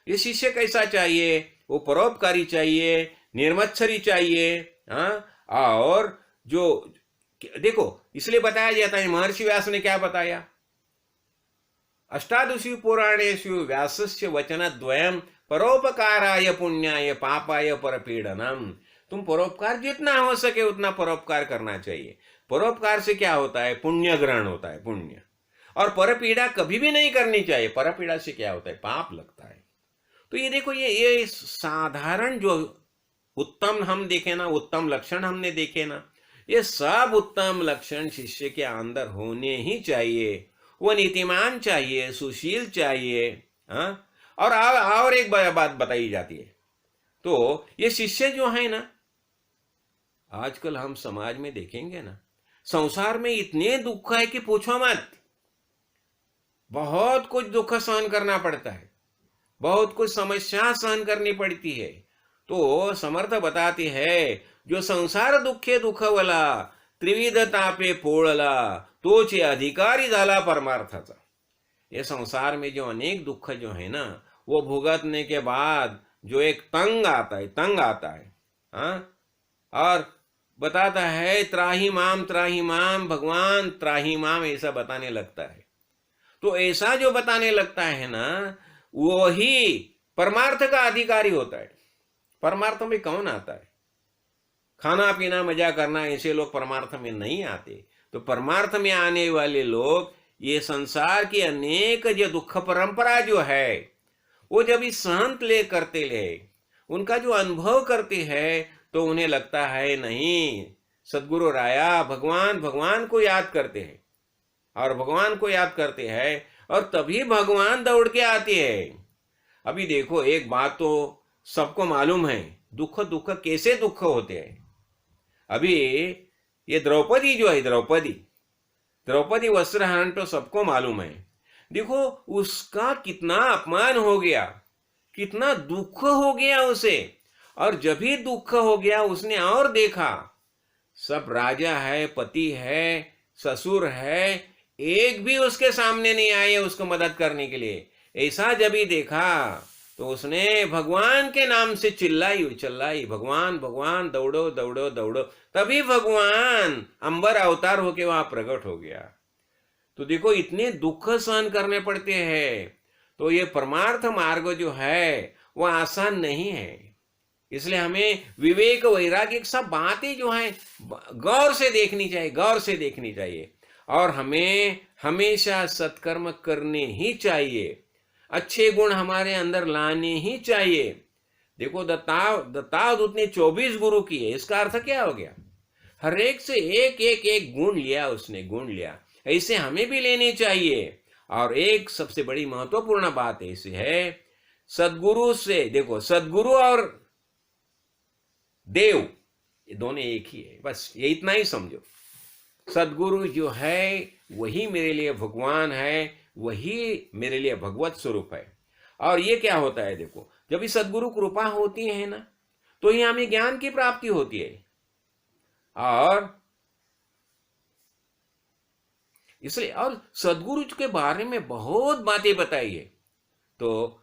Speaker 1: ये शिष्य कैसा चाहिए, वो परोपकारी चाहिए, निर्मत्सरी चाहिए। हाँ, और जो देखो इसलिए बताया जाता है, महर्षि व्यास ने क्या बताया, अष्टादशु पुराणेषु व्यासस्य वचनद्वयम् परोपकाराय पुण्याय पापाय परपीडनम। तुम परोपकार जितना हो सके उतना परोपकार करना चाहिए। परोपकार से क्या होता है, पुण्य ग्रहण होता है, पुण्य। और परपीड़ा कभी भी नहीं करनी चाहिए, परपीड़ा से क्या होता है, पाप लगता है। तो ये देखो ये साधारण जो उत्तम हम देखे ना, उत्तम लक्षण हमने देखे ना, ये सब उत्तम लक्षण शिष्य के अंदर होने ही चाहिए। वो नीतिमान चाहिए, सुशील चाहिए। हाँ, और एक बात बताई जाती है, तो ये शिष्य जो है ना, आजकल हम समाज में देखेंगे ना, संसार में इतने दुख है कि पूछो मत। बहुत कुछ दुख सहन करना पड़ता है, बहुत कुछ समस्या सहन करनी पड़ती है। तो समर्थ बताते हैं जो संसार दुखे दुखवला त्रिविध तापे पोळला तोचे अधिकारी झाला परमार्थाचा। ये संसार में जो अनेक दुख जो है ना वो भुगतने के बाद जो एक तंग आता है, हाँ, और बताता है त्राही माम भगवान त्राही माम, ऐसा बताने लगता है। तो ऐसा जो बताने लगता है ना वो ही परमार्थ का अधिकारी होता है। परमार्थ में कौन आता है, खाना पीना मजा करना, ऐसे लोग परमार्थ में नहीं आते। तो परमार्थ में आने वाले लोग ये संसार की अनेक जो दुख परंपरा जो है वो जब इस सहन करते उनका जो अनुभव करते हैं तो उन्हें लगता है नहीं, सदगुरु राया भगवान को याद करते हैं, और भगवान को याद करते हैं और तभी भगवान दौड़ के आते हैं। अभी देखो एक बात तो सबको मालूम है, दुख कैसे दुख होते हैं। अभी ये द्रौपदी जो है, द्रौपदी वस्त्रहरण तो सबको मालूम है। देखो उसका कितना अपमान हो गया, कितना दुख हो गया उसे, और जब भी दुख हो गया उसने और देखा सब राजा है, पति है, ससुर है, एक भी उसके सामने नहीं आए उसको मदद करने के लिए। ऐसा जब ही देखा तो उसने भगवान के नाम से चिल्लाई चिल्लाई, भगवान भगवान, दौड़ो दौड़ो दौड़ो। तभी भगवान अंबर अवतार होके वहां प्रकट हो गया। तो देखो इतने दुख सहन करने पड़ते हैं। तो ये परमार्थ मार्ग जो है वह आसान नहीं है। इसलिए हमें विवेक वैराग्य सब बातें जो हैं गौर से देखनी चाहिए, गौर से देखनी चाहिए। और हमें हमेशा सत्कर्म करने ही चाहिए, अच्छे गुण हमारे अंदर लाने ही चाहिए। देखो दत्तावधूत ने 24 गुरु किए, इसका अर्थ क्या हो गया? हर एक से एक एक एक गुण लिया उसने, गुण लिया। ऐसे हमें भी लेने चाहिए। और एक सबसे बड़ी महत्वपूर्ण बात ऐसी है, सदगुरु से, देखो सदगुरु और देव ये दोनों एक ही है, बस ये इतना ही समझो। सदगुरु जो है वही मेरे लिए भगवान है, वही मेरे लिए भगवत स्वरूप है। और ये क्या होता है, देखो जब भी सदगुरु कृपा होती है ना, तो ये हमें ज्ञान की प्राप्ति होती है। और इसलिए और सदगुरु के बारे में बहुत बातें बताई है। तो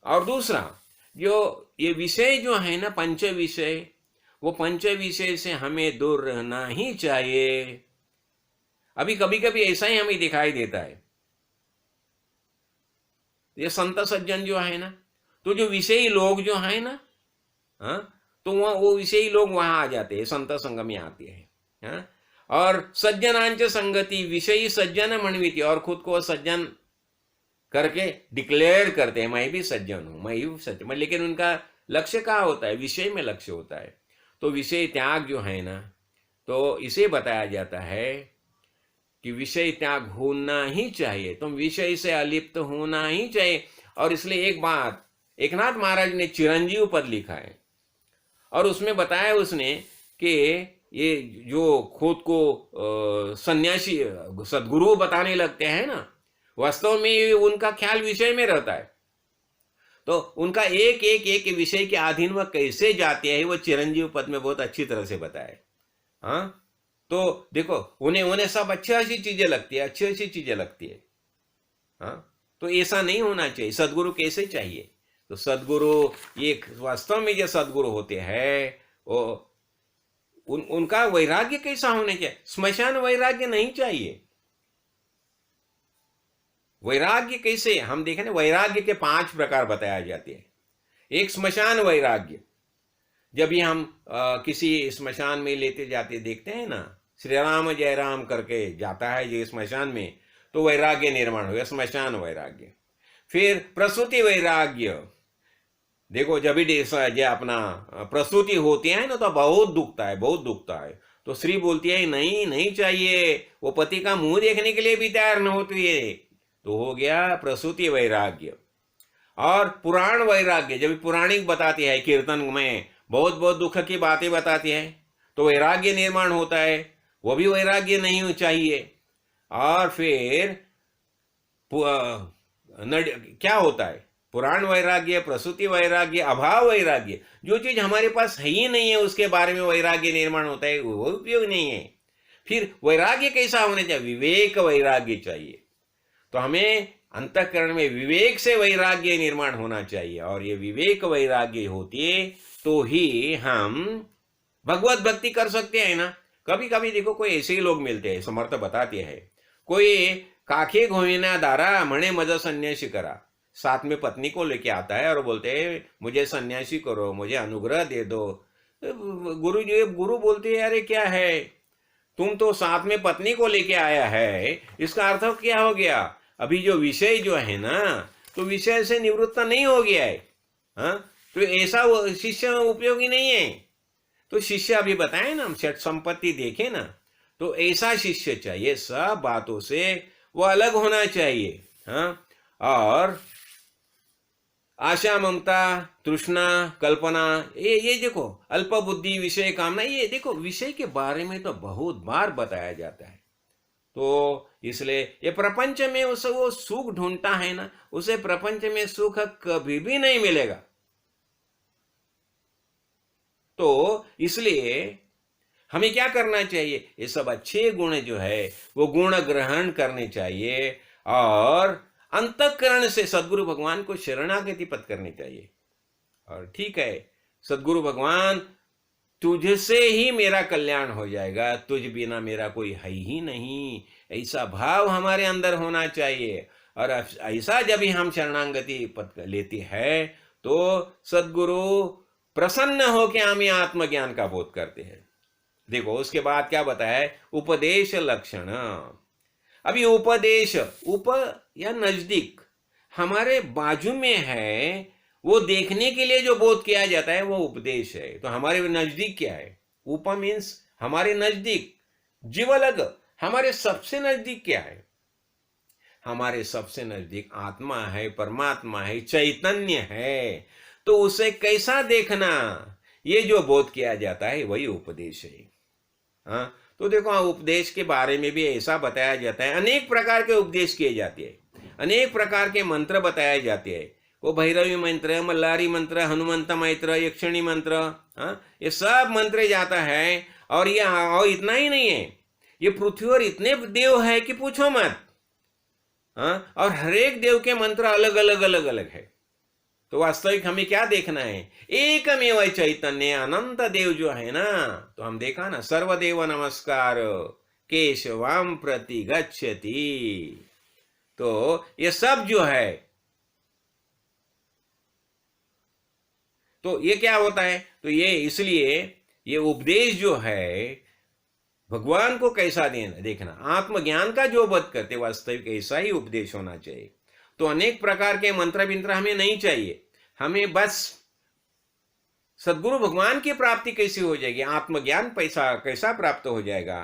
Speaker 1: और दूसरा जो ये विषय जो है ना, पंच विषय, वो पंच विषय से हमें दूर रहना ही चाहिए। अभी कभी कभी ऐसा ही हमें दिखाई देता है, ये संत सज्जन जो है ना, तो जो विषयी लोग जो है ना, हाँ, तो वो विषयी लोग वहां आ जाते हैं, संत संग में आते हैं। हाँ? और सज्जनांच संगति विषयी सज्जन मनविति, और खुद को सज्जन करके डिक्लेयर करते हैं, मैं भी सज्जन हूं, मैं भी सज्जन। लेकिन उनका लक्ष्य कहाँ होता है? विषय में लक्ष्य होता है। तो विषय त्याग जो है ना, तो इसे बताया जाता है कि विषय त्याग होना ही चाहिए, तुम विषय से अलिप्त होना ही चाहिए। और इसलिए एक बात, एकनाथ महाराज ने चिरंजीव पद लिखा है, और उसमें बताया उसने कि ये जो खुद को सन्यासी सदगुरु बताने लगते हैं ना, वास्तव में उनका ख्याल विषय में रहता है। तो उनका एक एक एक विषय के अधीन वह कैसे जाते हैं, वो चिरंजीव पद में बहुत अच्छी तरह से बताया। हाँ, तो देखो उन्हें सब अच्छी चीजें लगती है, अच्छी चीजें लगती है। हाँ, तो ऐसा नहीं होना चाहिए। सदगुरु कैसे चाहिए? तो सदगुरु ये वास्तव में जो सदगुरु होते हैं वो उनका वैराग्य कैसा होना चाहिए? स्मशान वैराग्य नहीं चाहिए। वैराग्य कैसे हम देखें ना, वैराग्य के 5 प्रकार बताया जाते हैं। एक स्मशान वैराग्य, जब भी हम किसी स्मशान में लेते जाते देखते हैं ना, श्री राम जय राम करके जाता है ये स्मशान में, तो वैराग्य निर्माण हो गया, स्मशान वैराग्य। फिर प्रसूति वैराग्य, देखो जब भी अपना प्रसूति होती है ना, तो बहुत दुखता है, बहुत दुखता है। तो स्त्री बोलती है नहीं नहीं चाहिए, वो पति का मुंह देखने के लिए भी तैयार न होती है। तो हो गया प्रसूति वैराग्य। और पुराण वैराग्य, जब पुराणिक बताती है, कीर्तन में बहुत बहुत दुख की बातें बताती है, तो वैराग्य निर्माण होता है, वो भी वैराग्य नहीं चाहिए। और फिर क्या होता है? पुराण वैराग्य, प्रसूति वैराग्य, अभाव वैराग्य, जो चीज हमारे पास है ही नहीं है उसके बारे में वैराग्य निर्माण होता है, वो उपयोग नहीं है। फिर वैराग्य कैसा होना चाहिए? विवेक वैराग्य चाहिए। तो हमें अंतःकरण में विवेक से वैराग्य निर्माण होना चाहिए, और ये विवेक वैराग्य होती है तो ही हम भगवत भक्ति कर सकते हैं ना। कभी कभी देखो कोई ऐसे ही लोग मिलते हैं, समर्थ बताते हैं, कोई काखे घोविना दारा मणे मज सन्यासी करा, साथ में पत्नी को लेके आता है और बोलते हैं मुझे सन्यासी करो, मुझे अनुग्रह दे दो। गुरु बोलते हैं अरे क्या है, तुम तो साथ में पत्नी को लेके आया है, इसका अर्थ क्या हो गया? अभी जो विषय जो है ना, तो विषय से निवृत्त नहीं हो गया है। हाँ, तो ऐसा शिष्य उपयोगी नहीं है। तो शिष्य अभी बताए ना, हम षट संपत्ति देखे ना, तो ऐसा शिष्य चाहिए, सब बातों से वो अलग होना चाहिए। हाँ, और आशा, ममता, तृष्णा, कल्पना, ये देखो अल्प बुद्धि, विषय कामना, ये देखो विषय के बारे में तो बहुत बार बताया जाता है। तो इसलिए ये प्रपंच में उसे वो सुख ढूंढता है ना, उसे प्रपंच में सुख कभी भी नहीं मिलेगा। तो इसलिए हमें क्या करना चाहिए? ये सब अच्छे गुण जो है वो गुण ग्रहण करने चाहिए और अंतःकरण से सदगुरु भगवान को शरणागति पद करनी चाहिए। और ठीक है सदगुरु भगवान, तुझसे ही मेरा कल्याण हो जाएगा, तुझ बिना मेरा कोई है ही नहीं, ऐसा भाव हमारे अंदर होना चाहिए। और ऐसा जब ही हम शरणागति पद लेते हैं तो सदगुरु प्रसन्न होकर हमें आत्मज्ञान का बोध करते हैं। देखो उसके बाद क्या बताया है? उपदेश लक्षण। अभी उपदेश, उप या नजदीक, हमारे बाजू में है, वो देखने के लिए जो बोध किया जाता है वो उपदेश है। तो हमारे नजदीक क्या है? उप मीन्स हमारे नजदीक, जीवलग, हमारे सबसे नजदीक क्या है? हमारे सबसे नजदीक आत्मा है, परमात्मा है, चैतन्य है। तो उसे कैसा देखना, ये जो बोध किया जाता है वही उपदेश है। हाँ, तो देखो उपदेश के बारे में भी ऐसा बताया जाता है, अनेक प्रकार के उपदेश किए जाते हैं, अनेक प्रकार के मंत्र बताए जाते हैं। वो भैरवी मंत्र, मल्लारी मंत्र, हनुमंत मंत्र, यक्षिणी मंत्र, हाँ, ये सब मंत्र जाता है। और ये और इतना ही नहीं है, ये पृथ्वी और इतने देव है कि पूछो मत। हाँ, और हर एक देव के मंत्र अलग अलग अलग अलग है। तो वास्तविक हमें क्या देखना है? एकमेव चैतन्य अनंत देव जो है ना, तो हम देखा ना, सर्वदेव नमस्कार केशवाम प्रति गच्छति। तो ये सब जो है, तो ये क्या होता है? तो ये इसलिए ये उपदेश जो है भगवान को कैसा देना देखना, आत्मज्ञान का जो बोध करते वास्तविक ऐसा ही उपदेश होना चाहिए। तो अनेक प्रकार के मंत्र विंत्र हमें नहीं चाहिए, हमें बस सदगुरु भगवान की प्राप्ति कैसे हो जाएगी, आत्मज्ञान कैसा प्राप्त हो जाएगा।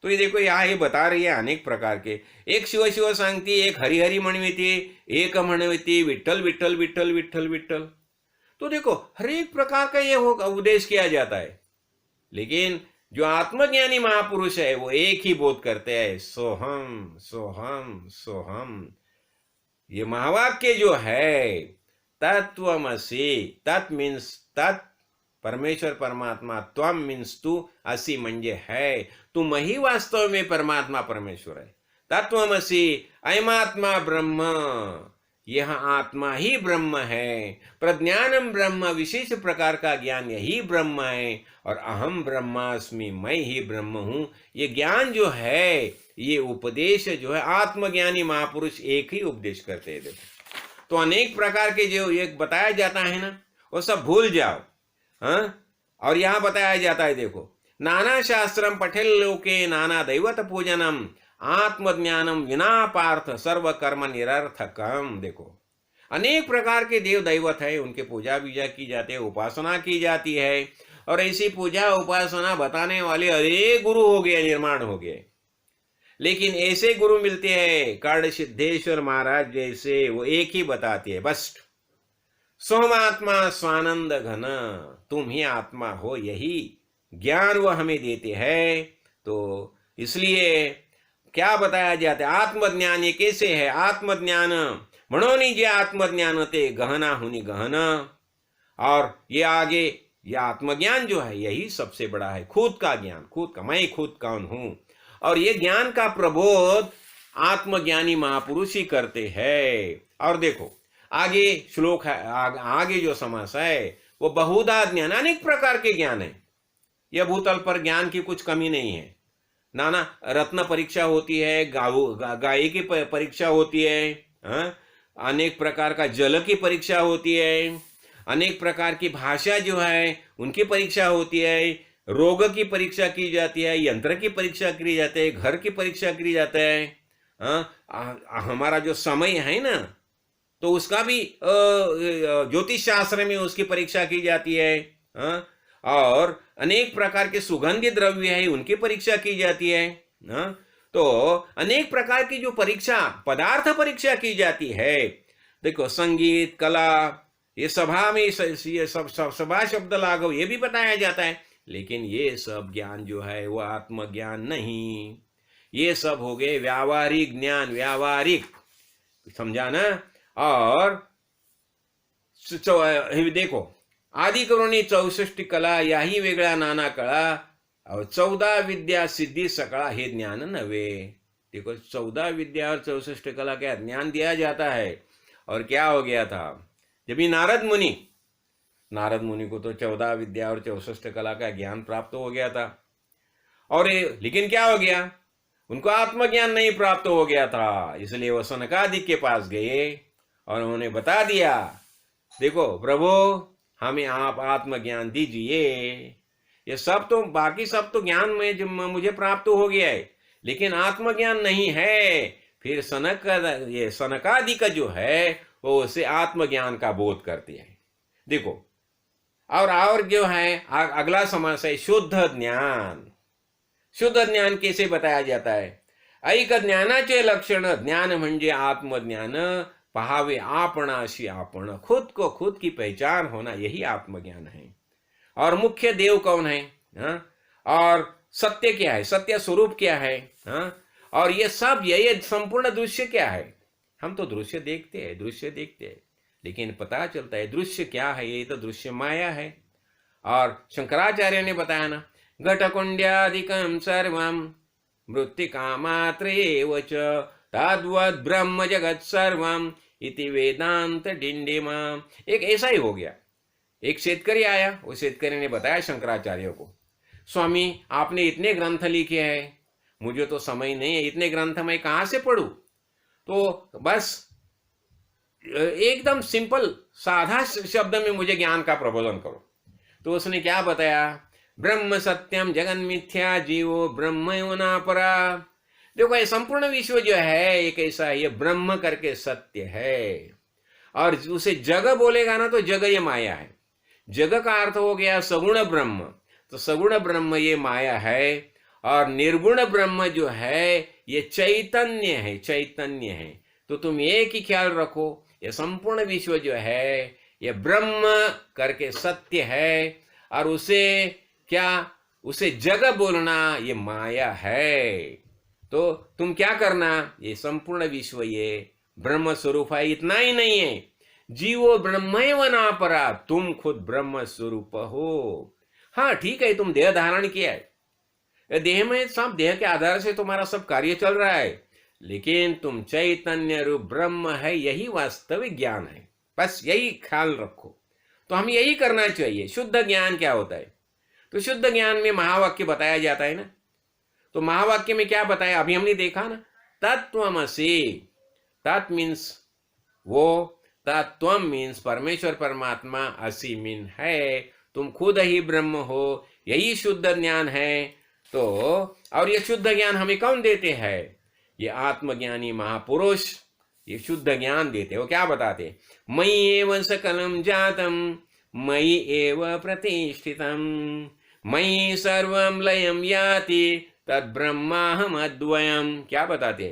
Speaker 1: तो ये देखो यहाँ ये बता रही है अनेक प्रकार के, एक शिव शिव सांगती, एक हरि हरि म्हणविती, एक म्हणविती विठ्ठल विठ्ठल विठ्ठल विठ्ठल विठ्ठल। तो देखो हर एक प्रकार का ये उपदेश किया जाता है, लेकिन जो आत्मज्ञानी महापुरुष है वो एक ही बोध करते हैं, सोहम सोहम सोहम। ये महावाक्य जो है तत्वमसि, तत् मीन्स तत्, परमेश्वर परमात्मा, त्वम मीन्स तू, असी म्हणजे है, तुम ही वास्तव में परमात्मा परमेश्वर है। तत्वमसि अयमात्मा ब्रह्म, यह आत्मा ही ब्रह्म है। प्रज्ञानम ब्रह्म, विशेष प्रकार का ज्ञान यही ब्रह्म है। और अहम ब्रह्मास्मि, मैं ही ब्रह्म हूं। ये ज्ञान जो है, ये उपदेश जो है, आत्मज्ञानी महापुरुष एक ही उपदेश करते हैं। देखो तो अनेक प्रकार के जो एक बताया जाता है ना, वो सब भूल जाओ। हाँ, और यहां बताया जाता है, देखो नाना शास्त्रम पठेल लोके नाना दैवत पूजनम आत्मज्ञानम विना पार्थ सर्व कर्म निरर्थकम। देखो अनेक प्रकार के देव दैवत है, उनके पूजा बीजा की जाती है, उपासना की जाती है। और ऐसी पूजा उपासना बताने वाले अनेक गुरु हो गए, निर्माण हो गए। लेकिन ऐसे गुरु मिलते हैं कर्ण सिद्धेश्वर महाराज जैसे, वो एक ही बताते हैं, बस सोमात्मा स्वानंद घन, तुम ही आत्मा हो, यही ज्ञान वो हमें देते हैं। तो इसलिए क्या बताया जाता है, आत्मज्ञान ये कैसे है? आत्मज्ञान म्हणोनी जे आत्मज्ञान ते गहना हुनी गहन। और ये आगे, ये आत्मज्ञान जो है यही सबसे बड़ा है, खुद का ज्ञान, खुद का, मैं खुद कौन हूं। और ये ज्ञान का प्रबोध आत्मज्ञानी महापुरुष ही करते हैं। और देखो आगे श्लोक है, आगे जो समास है वो बहुधा ज्ञान, अनेक प्रकार के ज्ञान है। यह भूतल पर ज्ञान की कुछ कमी नहीं है। नाना रत्न परीक्षा होती है, गाय की परीक्षा होती है, अनेक प्रकार का जल की परीक्षा होती है, अनेक प्रकार की भाषा जो है उनकी परीक्षा होती है, रोग की परीक्षा की जाती है, यंत्र की परीक्षा की जाती है, घर की परीक्षा की जाता है। हमारा जो समय है ना, तो उसका भी ज्योतिष शास्त्र में उसकी परीक्षा की जाती है। और अनेक प्रकार के सुगंधी द्रव्य है, उनकी परीक्षा की जाती है। तो अनेक प्रकार की जो परीक्षा, पदार्थ परीक्षा की जाती है। देखो संगीत, कला, ये सभा में ये सब सभा शब्द लागो, ये भी बताया जाता है। लेकिन ये सब ज्ञान जो है वो आत्मज्ञान नहीं, ये सब हो गए व्यावहारिक ज्ञान, व्यावहारिक, समझा ना। और देखो आदि करुणी 64 कला, याही वेगळ्या नाना कळा, और 14 विद्या सिद्धि सकला हे ज्ञान नवे। देखो 14 विद्या और 64 कला का ज्ञान दिया जाता है। और क्या हो गया था, जब ये नारद मुनि को तो 14 विद्या और 64 कला का ज्ञान प्राप्त हो गया था। और लेकिन क्या हो गया, उनको आत्मज्ञान नहीं प्राप्त हो गया था। इसलिए वो सनकादिक के पास गए और उन्होंने बता दिया, देखो प्रभु हमें आप आत्मज्ञान दीजिए। ये सब तो, बाकी सब तो ज्ञान में जो मुझे प्राप्त हो गया है, लेकिन आत्मज्ञान नहीं है। फिर सनकादिक जो है वो उसे आत्मज्ञान का बोध करते हैं। देखो और जो है अगला समास है शुद्ध ज्ञान। शुद्ध ज्ञान कैसे बताया जाता है, ऐक ज्ञानाचे लक्षण, ज्ञान म्हणजे आत्मज्ञान, पहावे आपणाशी आपण, खुद को खुद की पहचान होना, यही आत्मज्ञान है। और मुख्य देव कौन है, हाँ? और सत्य क्या है, सत्य स्वरूप क्या है, हाँ? और ये सब ये संपूर्ण दृश्य क्या है। हम तो दृश्य देखते हैं, लेकिन पता चलता है दृश्य क्या है, ये तो दृश्य माया है। और शंकराचार्य ने बताया ना, घटकुंड्यादिकं सर्वं मृत्तिका मात्र एव च तद्वद् ब्रह्म जगत सर्वम इति वेदांत डिंडिमा। एक ऐसा ही हो गया, एक शेतकरी आया, उस शेतकरी ने बताया शंकराचार्य को, स्वामी आपने इतने ग्रंथ लिखे हैं, मुझे तो समय नहीं है, इतने ग्रंथ मैं कहाँ से पढ़ूं, तो बस एकदम सिंपल साधा शब्द में मुझे ज्ञान का प्रबोधन करो। तो उसने क्या बताया, ब्रह्म सत्यम जगन मिथ्या जीवो ब्रह्म ना परा। देखो ये संपूर्ण विश्व जो है एक ऐसा है, ये ब्रह्म करके सत्य है। और उसे जग बोलेगा ना तो जग ये माया है। जग का अर्थ हो गया सगुण ब्रह्म, तो सगुण ब्रह्म ये माया है। और निर्गुण ब्रह्म जो है ये चैतन्य है। तो तुम एक ही ख्याल रखो, ये संपूर्ण विश्व जो है ये ब्रह्म करके सत्य है, और उसे क्या, उसे जग बोलना ये माया है। तो तुम क्या करना, ये संपूर्ण विश्व ये ब्रह्म स्वरूप है। इतना ही नहीं है, जीवो ब्रह्मैव ना परा, तुम खुद ब्रह्म स्वरूप हो। हाँ ठीक है, तुम देह धारण किया है, देह में सब देह के आधार से तुम्हारा सब कार्य चल रहा है, लेकिन तुम चैतन्य रूप ब्रह्म है, यही वास्तविक ज्ञान है। बस यही ख्याल रखो। तो हम यही करना चाहिए। शुद्ध ज्ञान क्या होता है, तो शुद्ध ज्ञान में महावाक्य बताया जाता है ना। तो महावाक्य में क्या बताया, अभी हमने देखा ना, तत्त्वमसि, तत् मीन्स वो, तत्त्व मीन्स परमेश्वर परमात्मा, असि मीन है, तुम खुद ही ब्रह्म हो, यही शुद्ध ज्ञान है। तो और ये शुद्ध ज्ञान हमें कौन देते हैं, ये आत्मज्ञानी महापुरुष ये शुद्ध ज्ञान देते। वो क्या बताते, मयि एव सकलम जातम मयि एव प्रतिष्ठितम मयि सर्वम लयम याति तद्ब्रह्माहम अद्वयम। क्या बताते,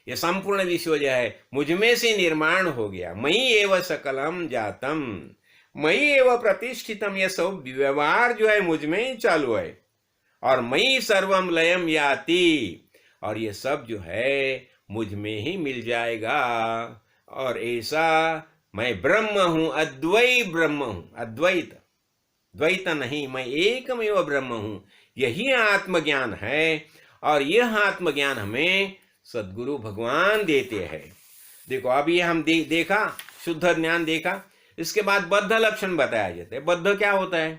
Speaker 1: ये संपूर्ण विश्व जो है मुझ में से निर्माण हो गया। मयि एव सकलम जातम मयि एव प्रतिष्ठितम, ये सब व्यवहार जो है मुझ में ही चालू है। और मयि सर्वम लयम याति, और ये सब जो है मुझ में ही मिल जाएगा। और ऐसा मैं ब्रह्म हूं, अद्वैत ब्रह्म हूं, अद्वैत द्वैत नहीं, मैं एकमेव ब्रह्म हूं, यही आत्मज्ञान है। और यह आत्मज्ञान हमें सद्गुरु भगवान देते हैं। देखो अभी हम देखा, शुद्ध ज्ञान देखा, इसके बाद बद्ध लक्षण बताया जाता है। बद्ध क्या होता है,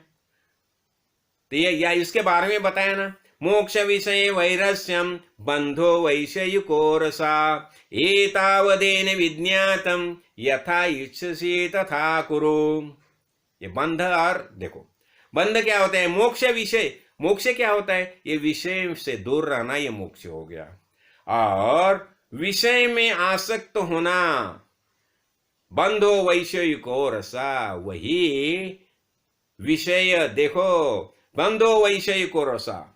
Speaker 1: तो ये या इसके बारे में बताया ना, मोक्ष विषय वैरस्यम बंधो वैषयिको रसा एतावदेन विज्ञातम यथा इच्छसि तथा कुरु। ये बंध, और देखो बंध क्या होता है, मोक्ष विषय, मोक्ष क्या होता है, ये विषय से दूर रहना, ये मोक्ष हो गया। और विषय में आसक्त होना, बंधो वैषयिको रसा, वही विषय, देखो बंधो वैषयिको रसा,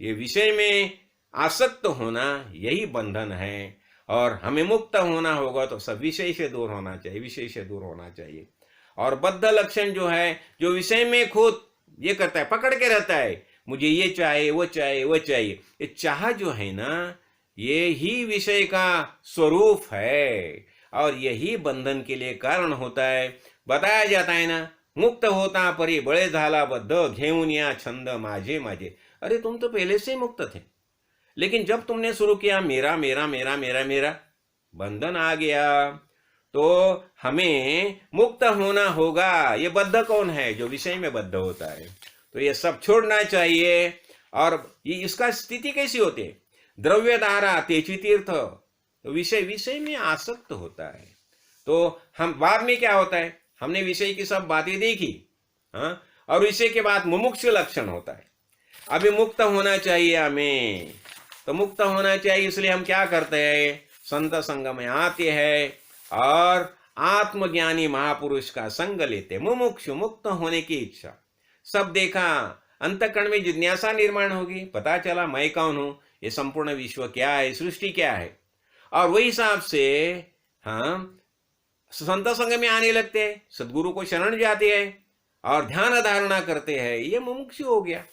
Speaker 1: ये विषय में आसक्त होना यही बंधन है। और हमें मुक्त होना होगा तो सब विषय से दूर होना चाहिए, विषय से दूर होना चाहिए। और बद्ध लक्षण जो है, जो विषय में खुद ये करता है, पकड़ के रहता है, मुझे ये चाहिए वो चाहिए वो चाहिए, ये चाह जो है ना, ये ही विषय का स्वरूप है और यही बंधन के लिए कारण होता है। बताया जाता है ना, मुक्त होता परी बळे झाला बद्ध घेऊन या छंद माझे माझे। अरे तुम तो पहले से ही मुक्त थे, लेकिन जब तुमने शुरू किया मेरा मेरा मेरा मेरा मेरा, बंधन आ गया। तो हमें मुक्त होना होगा। ये बद्ध कौन है? जो विषय में बद्ध होता है। तो ये सब छोड़ना चाहिए। और ये इसका स्थिति कैसी होती है? द्रव्य धारा तेजी तीर्थ, तो विषय विषय में आसक्त होता है। तो हम बाद में क्या होता है, हमने विषय की सब बातें देखी, हाँ, और विषय के बाद मुमुक्षु लक्षण होता है। अभी मुक्त होना चाहिए हमें, तो मुक्त होना चाहिए, इसलिए हम क्या करते हैं, संत संग में आते हैं और आत्मज्ञानी महापुरुष का संग लेते। मुमुक्षु, मुक्त होने की इच्छा, सब देखा, अंतःकरण में जिज्ञासा निर्माण होगी, पता चला मैं कौन हूं, ये संपूर्ण विश्व क्या है, सृष्टि क्या है, और वही हिसाब से हम संत संग में आने लगते हैं, सदगुरु को शरण जाते हैं और ध्यान धारणा करते हैं। ये मुमुक्षु हो गया।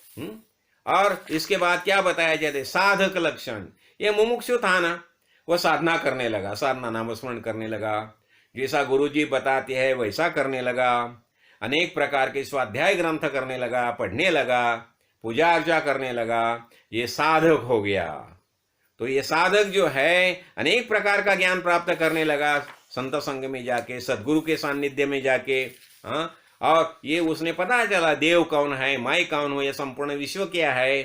Speaker 1: और इसके बाद क्या बताया जाता है, साधक लक्षण। ये मुमुक्षु था ना, वह साधना करने लगा, साधना नामस्मरण करने लगा, जैसा गुरुजी बताते हैं वैसा करने लगा, अनेक प्रकार के स्वाध्याय ग्रंथ करने लगा, पढ़ने लगा, पूजा अर्चा करने लगा, ये साधक हो गया। तो ये साधक जो है अनेक प्रकार का ज्ञान प्राप्त करने लगा, संत संग में जाके, सदगुरु के सानिध्य में जाके, हाँ, और ये उसने पता चला देव कौन है, मैं कौन हूँ, ये संपूर्ण विश्व क्या है,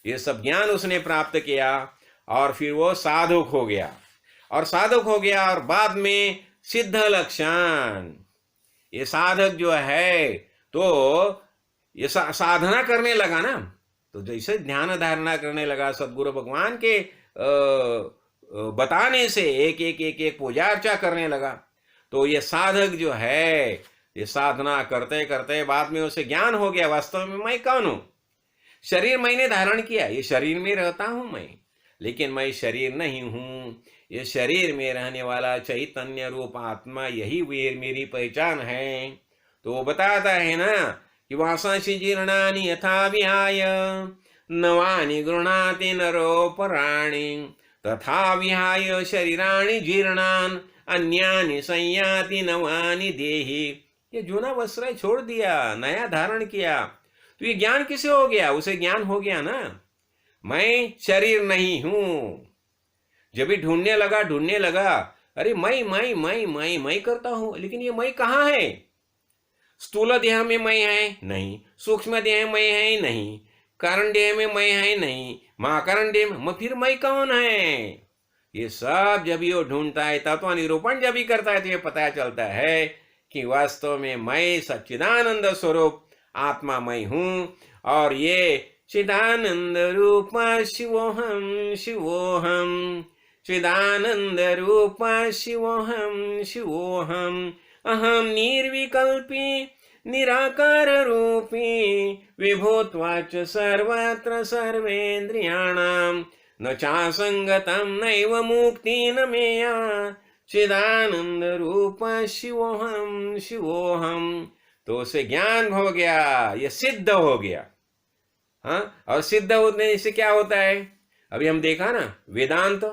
Speaker 1: ये सब ज्ञान उसने प्राप्त किया, और फिर वो साधक हो गया। और साधक हो गया और बाद में सिद्ध लक्षण। ये साधक जो है तो ये साधना करने लगा ना, तो जैसे ध्यान धारणा करने लगा, सदगुरु भगवान के बताने से एक एक एक एक पूजा अर्चा करने लगा। तो ये साधक जो है, ये साधना करते करते बाद में उसे ज्ञान हो गया, वास्तव में मैं कौन हूं। शरीर मैंने धारण किया, ये शरीर में रहता हूं मैं, लेकिन मैं शरीर नहीं हूं। ये शरीर में रहने वाला चैतन्य रूप आत्मा, यही मेरी पहचान है। तो वो बताता है ना कि वासांसि जीर्णानि यथा विहाय नवानि गृह्णाति नरोपराणि तथा विहाय शरीराणि जीर्णान अन्यानि संयाति नवानि देहि। ये जूना वस्त्र छोड़ दिया, नया धारण किया। तो ये ज्ञान किसे हो गया? उसे ज्ञान हो गया ना, मैं शरीर नहीं हूं। जब भी ढूंढने लगा, अरे मैं करता हूं, लेकिन ये मैं कहाँ है? स्थूल देह में मैं है नहीं, सूक्ष्म देह में है नहीं, कारण देह में मैं है नहीं, महाकारण देह में, फिर मैं कौन है? ये सब जब ये ढूंढता है, तत्व निरूपण जब भी करता है, तो ये पता चलता है कि वास्तव में मैं सच्चिदानंद स्वरूप आत्मा मैं हूं। और ये चिदानंद रूप शिवोहम शिवोहम, चिदानंद रूप शिवोहम शिवोहम, अहम निर्विकल्पी निराकार रूपी विभूत्वाच सर्वत्र सर्वेन्द्रियाणाम न चासंगतम नैव मुक्ति न मेया चिदानंद रूप शिवोहम शिवोहम। तो उसे ज्ञान हो गया, ये सिद्ध हो गया। हाँ, और सिद्ध होने से क्या होता है? अभी हम देखा ना वेदांत,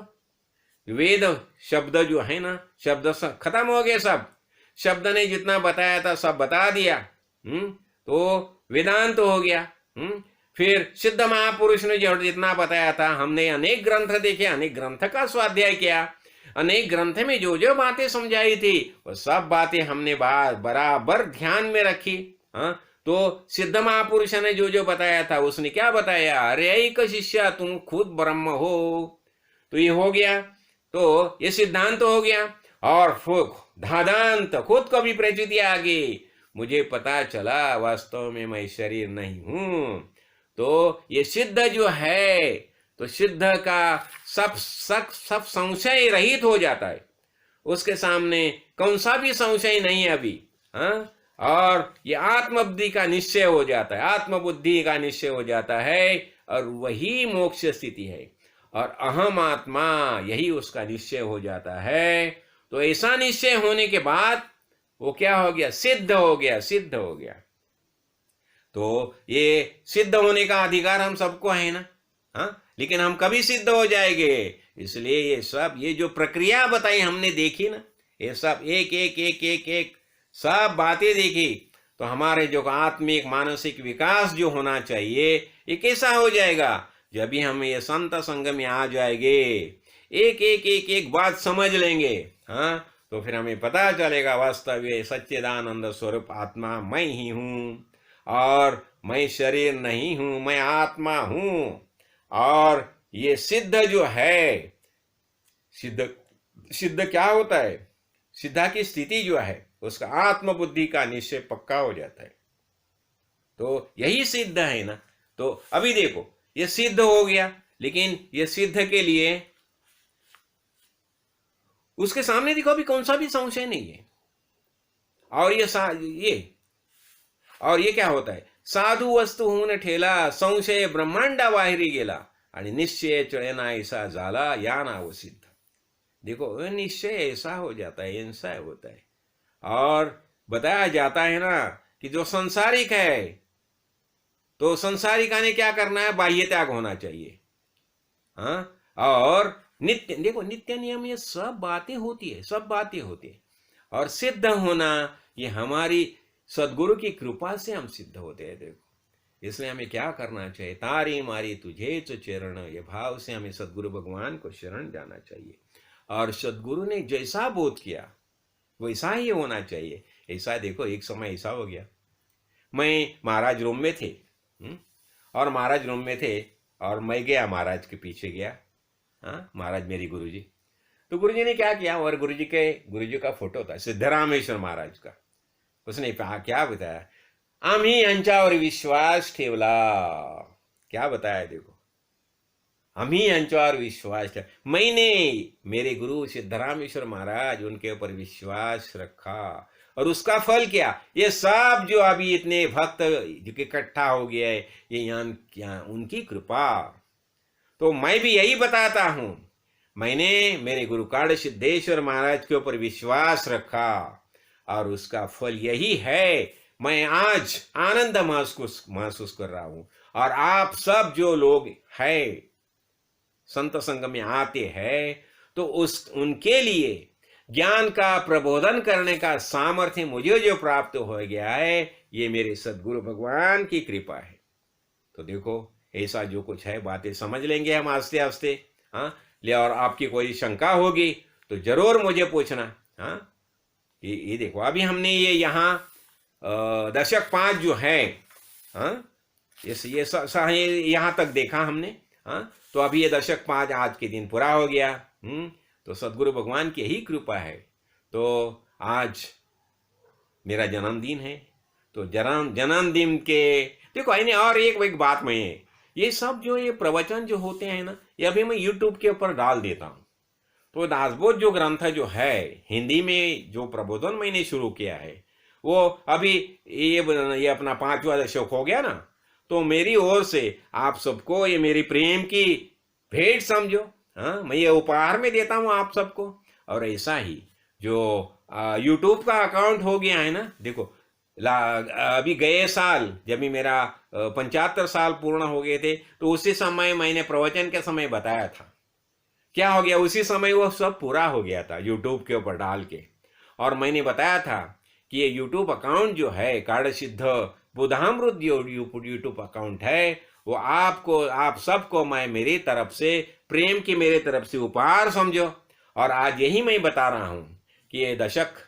Speaker 1: वेद शब्द जो है ना, शब्द खत्म हो गए, सब शब्द ने जितना बताया था सब बता दिया। तो वेदांत हो गया। फिर सिद्ध महापुरुष ने जो जितना बताया था, हमने अनेक ग्रंथ देखे, अनेक ग्रंथ का स्वाध्याय किया, अनेक ग्रंथ में जो जो बातें समझाई थी वो सब बातें हमने बराबर ध्यान में रखी। तो सिद्ध महापुरुष ने जो जो बताया था उसने क्या बताया? अरे एक शिष्य तुम खुद ब्रह्म हो। तो ये हो गया, तो ये सिद्धांत हो गया। और धादांत खुद को भी प्रचिति आ गई, मुझे पता चला वास्तव में मैं शरीर नहीं हूं। तो ये सिद्ध जो है, तो सिद्ध का सब संशय रहित हो जाता है, उसके सामने कौन सा भी संशय नहीं है अभी। और ये आत्मबुद्धि का निश्चय हो जाता है, आत्मबुद्धि का निश्चय हो जाता है, और वही मोक्ष स्थिति है। और अहम आत्मा, यही उसका निश्चय हो जाता है। तो ऐसा निश्चय होने के बाद वो क्या हो गया? सिद्ध हो गया, सिद्ध हो गया। तो ये सिद्ध होने का अधिकार हम सबको है ना, लेकिन हम कभी सिद्ध हो जाएंगे? इसलिए ये सब, ये जो प्रक्रिया बताई हमने देखी ना, ये सब एक एक एक एक एक सब बातें देखी, तो हमारे जो आत्मिक मानसिक विकास जो होना चाहिए ये कैसा हो जाएगा? जब भी हम ये संत संग में आ जाएंगे, एक एक एक एक बात समझ लेंगे, हाँ, तो फिर हमें पता चलेगा वास्तव ये सच्चिदानंद स्वरूप आत्मा मैं ही हूँ, और मैं शरीर नहीं हूँ, मैं आत्मा हूँ। और ये सिद्ध जो है, सिद्ध सिद्ध क्या होता है? सिद्धा की स्थिति जो है उसका आत्मबुद्धि का निश्चय पक्का हो जाता है। तो यही सिद्ध है ना। तो अभी देखो ये सिद्ध हो गया, लेकिन ये सिद्ध के लिए उसके सामने देखो अभी कौन सा भी संशय नहीं है। और ये क्या होता है? साधु वस्तु होऊन ठेला, संशय ब्रह्मांडा बाहेरी गेला आणि निश्चय चळेना ऐसा झाला, या नाव सिद्ध। देखो निश्चय ऐसा हो जाता है, ऐसा होता है। और बताया जाता है ना कि जो संसारिक है, तो संसारिका ने क्या करना है? बाह्य त्याग होना चाहिए, हाँ। और नित्य, देखो नित्य नियम ये सब बातें होती है, सब बातें होती है। और सिद्ध होना ये हमारी सदगुरु की कृपा से हम सिद्ध होते हैं। देखो इसलिए हमें क्या करना चाहिए? तारी मारी तुझे तो चरण, ये भाव से हमें सदगुरु भगवान को शरण जाना चाहिए। और सदगुरु ने जैसा बोध किया वैसा ही होना चाहिए। ऐसा देखो एक समय ऐसा हो गया, मैं महाराज रूम में थे, और महाराज रूम में थे और मैं गया महाराज के पीछे गया, हाँ, महाराज मेरी गुरुजी। तो गुरुजी ने क्या किया? और गुरुजी का फोटो था सिद्धरामेश्वर महाराज का। उसने क्या बताया? आम्ही यांच्यावर विश्वास ठेवला। क्या बताया देखो, आम्ही यांच्यावर विश्वास, मैंने मेरे गुरु सिद्धरामेश्वर महाराज उनके ऊपर विश्वास रखा, और उसका फल क्या? ये सब जो अभी इतने भक्त जो इकट्ठा हो गया है, ये यहाँ क्या उनकी कृपा। तो मैं भी यही बताता हूं, मैंने मेरे गुरु काड़ सिद्धेश्वर महाराज के ऊपर विश्वास रखा और उसका फल यही है। मैं आज आनंद महसूस कर रहा हूं। और आप सब जो लोग हैं संत संग में आते हैं, तो उनके लिए ज्ञान का प्रबोधन करने का सामर्थ्य मुझे जो प्राप्त हो गया है, ये मेरे सदगुरु भगवान की कृपा है। तो देखो ऐसा जो कुछ है बातें समझ लेंगे हम आस्ते आस्ते, हाँ। ले और आपकी कोई शंका होगी तो जरूर मुझे पूछना, हाँ। ये देखो अभी हमने ये यहाँ दशक 5 जो है, हाँ, ये यहाँ तक देखा हमने, हाँ। तो अभी ये दशक 5 आज के दिन पूरा हो गया। तो सदगुरु भगवान की यही कृपा है। तो आज मेरा जन्मदिन है, तो जन्मदिन के देखो इन्हें और एक बात मैं, ये सब जो ये प्रवचन जो होते हैं ना, ये अभी मैं YouTube के ऊपर डाल देता हूँ। तो दासबोध जो ग्रंथ जो है हिंदी में जो प्रबोधन मैंने शुरू किया है, वो अभी ये अपना 5वां दशक हो गया ना। तो मेरी ओर से आप सबको ये मेरी प्रेम की भेंट समझो, हाँ। मैं ये उपहार में देता हूँ आप सबको। और ऐसा ही जो YouTube का अकाउंट हो गया है ना, देखो अभी गए साल जब भी मेरा 75 साल पूर्ण हो गए थे, तो उसी समय मैंने प्रवचन के समय बताया था, क्या हो गया उसी समय वो सब पूरा हो गया था YouTube के ऊपर डाल के। और मैंने बताया था कि ये YouTube अकाउंट जो है काड़ सिद्ध बुधामृत जो YouTube अकाउंट है, वो आप सबको मैं मेरी तरफ से प्रेम की मेरे तरफ से उपहार समझो। और आज यही मैं बता रहा हूँ कि ये दशक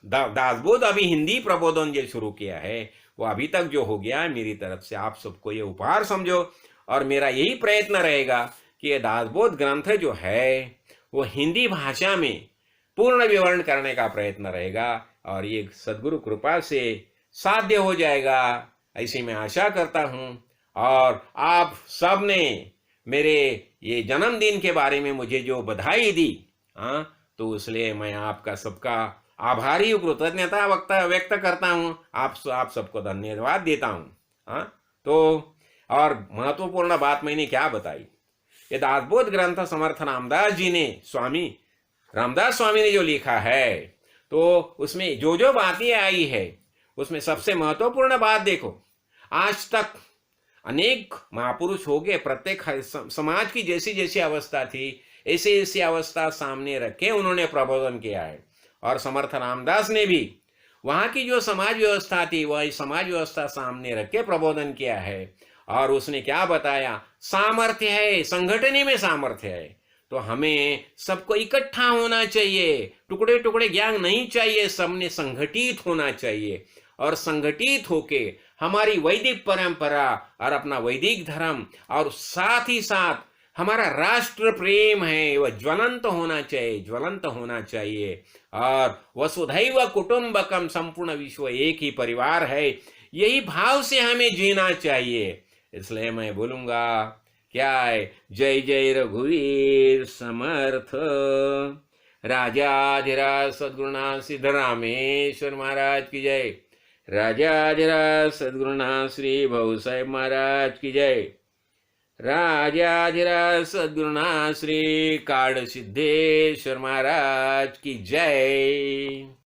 Speaker 1: दासबोध अभी हिंदी प्रबोधन जो शुरू किया है, वो अभी तक जो हो गया है, मेरी तरफ से आप सबको ये उपहार समझो। और मेरा यही प्रयत्न रहेगा कि ये दासबोध ग्रंथ जो है वो हिंदी भाषा में पूर्ण विवरण करने का प्रयत्न रहेगा, और ये सदगुरु कृपा से साध्य हो जाएगा, ऐसी मैं आशा करता हूँ। और आप सब ने मेरे ये जन्मदिन के बारे में मुझे जो बधाई दी, हाँ, तो इसलिए मैं आपका सबका आभारी हूँ, कृतज्ञता व्यक्त करता हूँ। आप सबको धन्यवाद देता हूँ, हाँ। तो और महत्वपूर्ण बात मैंने क्या बताई, ये दासबोध ग्रंथ समर्थ रामदास जी ने, स्वामी रामदास स्वामी ने जो लिखा है, तो उसमें जो जो बातें आई है उसमें सबसे महत्वपूर्ण बात देखो, आज तक अनेक महापुरुष हो गए, प्रत्येक समाज की जैसी जैसी अवस्था थी ऐसी ऐसी अवस्था सामने रखे उन्होंने प्रबोधन किया है। और समर्थ रामदास ने भी वहाँ की जो समाज व्यवस्था थी वह समाज व्यवस्था सामने रख के प्रबोधन किया है। और उसने क्या बताया, सामर्थ्य है, संगठन में सामर्थ्य है। तो हमें सबको इकट्ठा होना चाहिए, टुकड़े टुकड़े ज्ञान नहीं चाहिए, सबने संगठित होना चाहिए। और संगठित होके हमारी वैदिक परंपरा और अपना वैदिक धर्म और साथ ही साथ हमारा राष्ट्र प्रेम है वह ज्वलंत होना चाहिए, ज्वलंत होना चाहिए। और वसुधैव कुटुंबकम, संपूर्ण विश्व एक ही परिवार है, यही भाव से हमें जीना चाहिए। इसलिए मैं बोलूंगा क्या है, जय जय रघुवीर समर्थ। राजाधिराज सद्गुरुनाथ सिद्धरामेश्वर महाराज की जय। राजाधिराज सद्गुरुनाथ श्री भाऊ साहेब महाराज की जय। राजाधिराज सद्गुरुनाथ श्री काड़ सिद्धेश्वर महाराज की जय।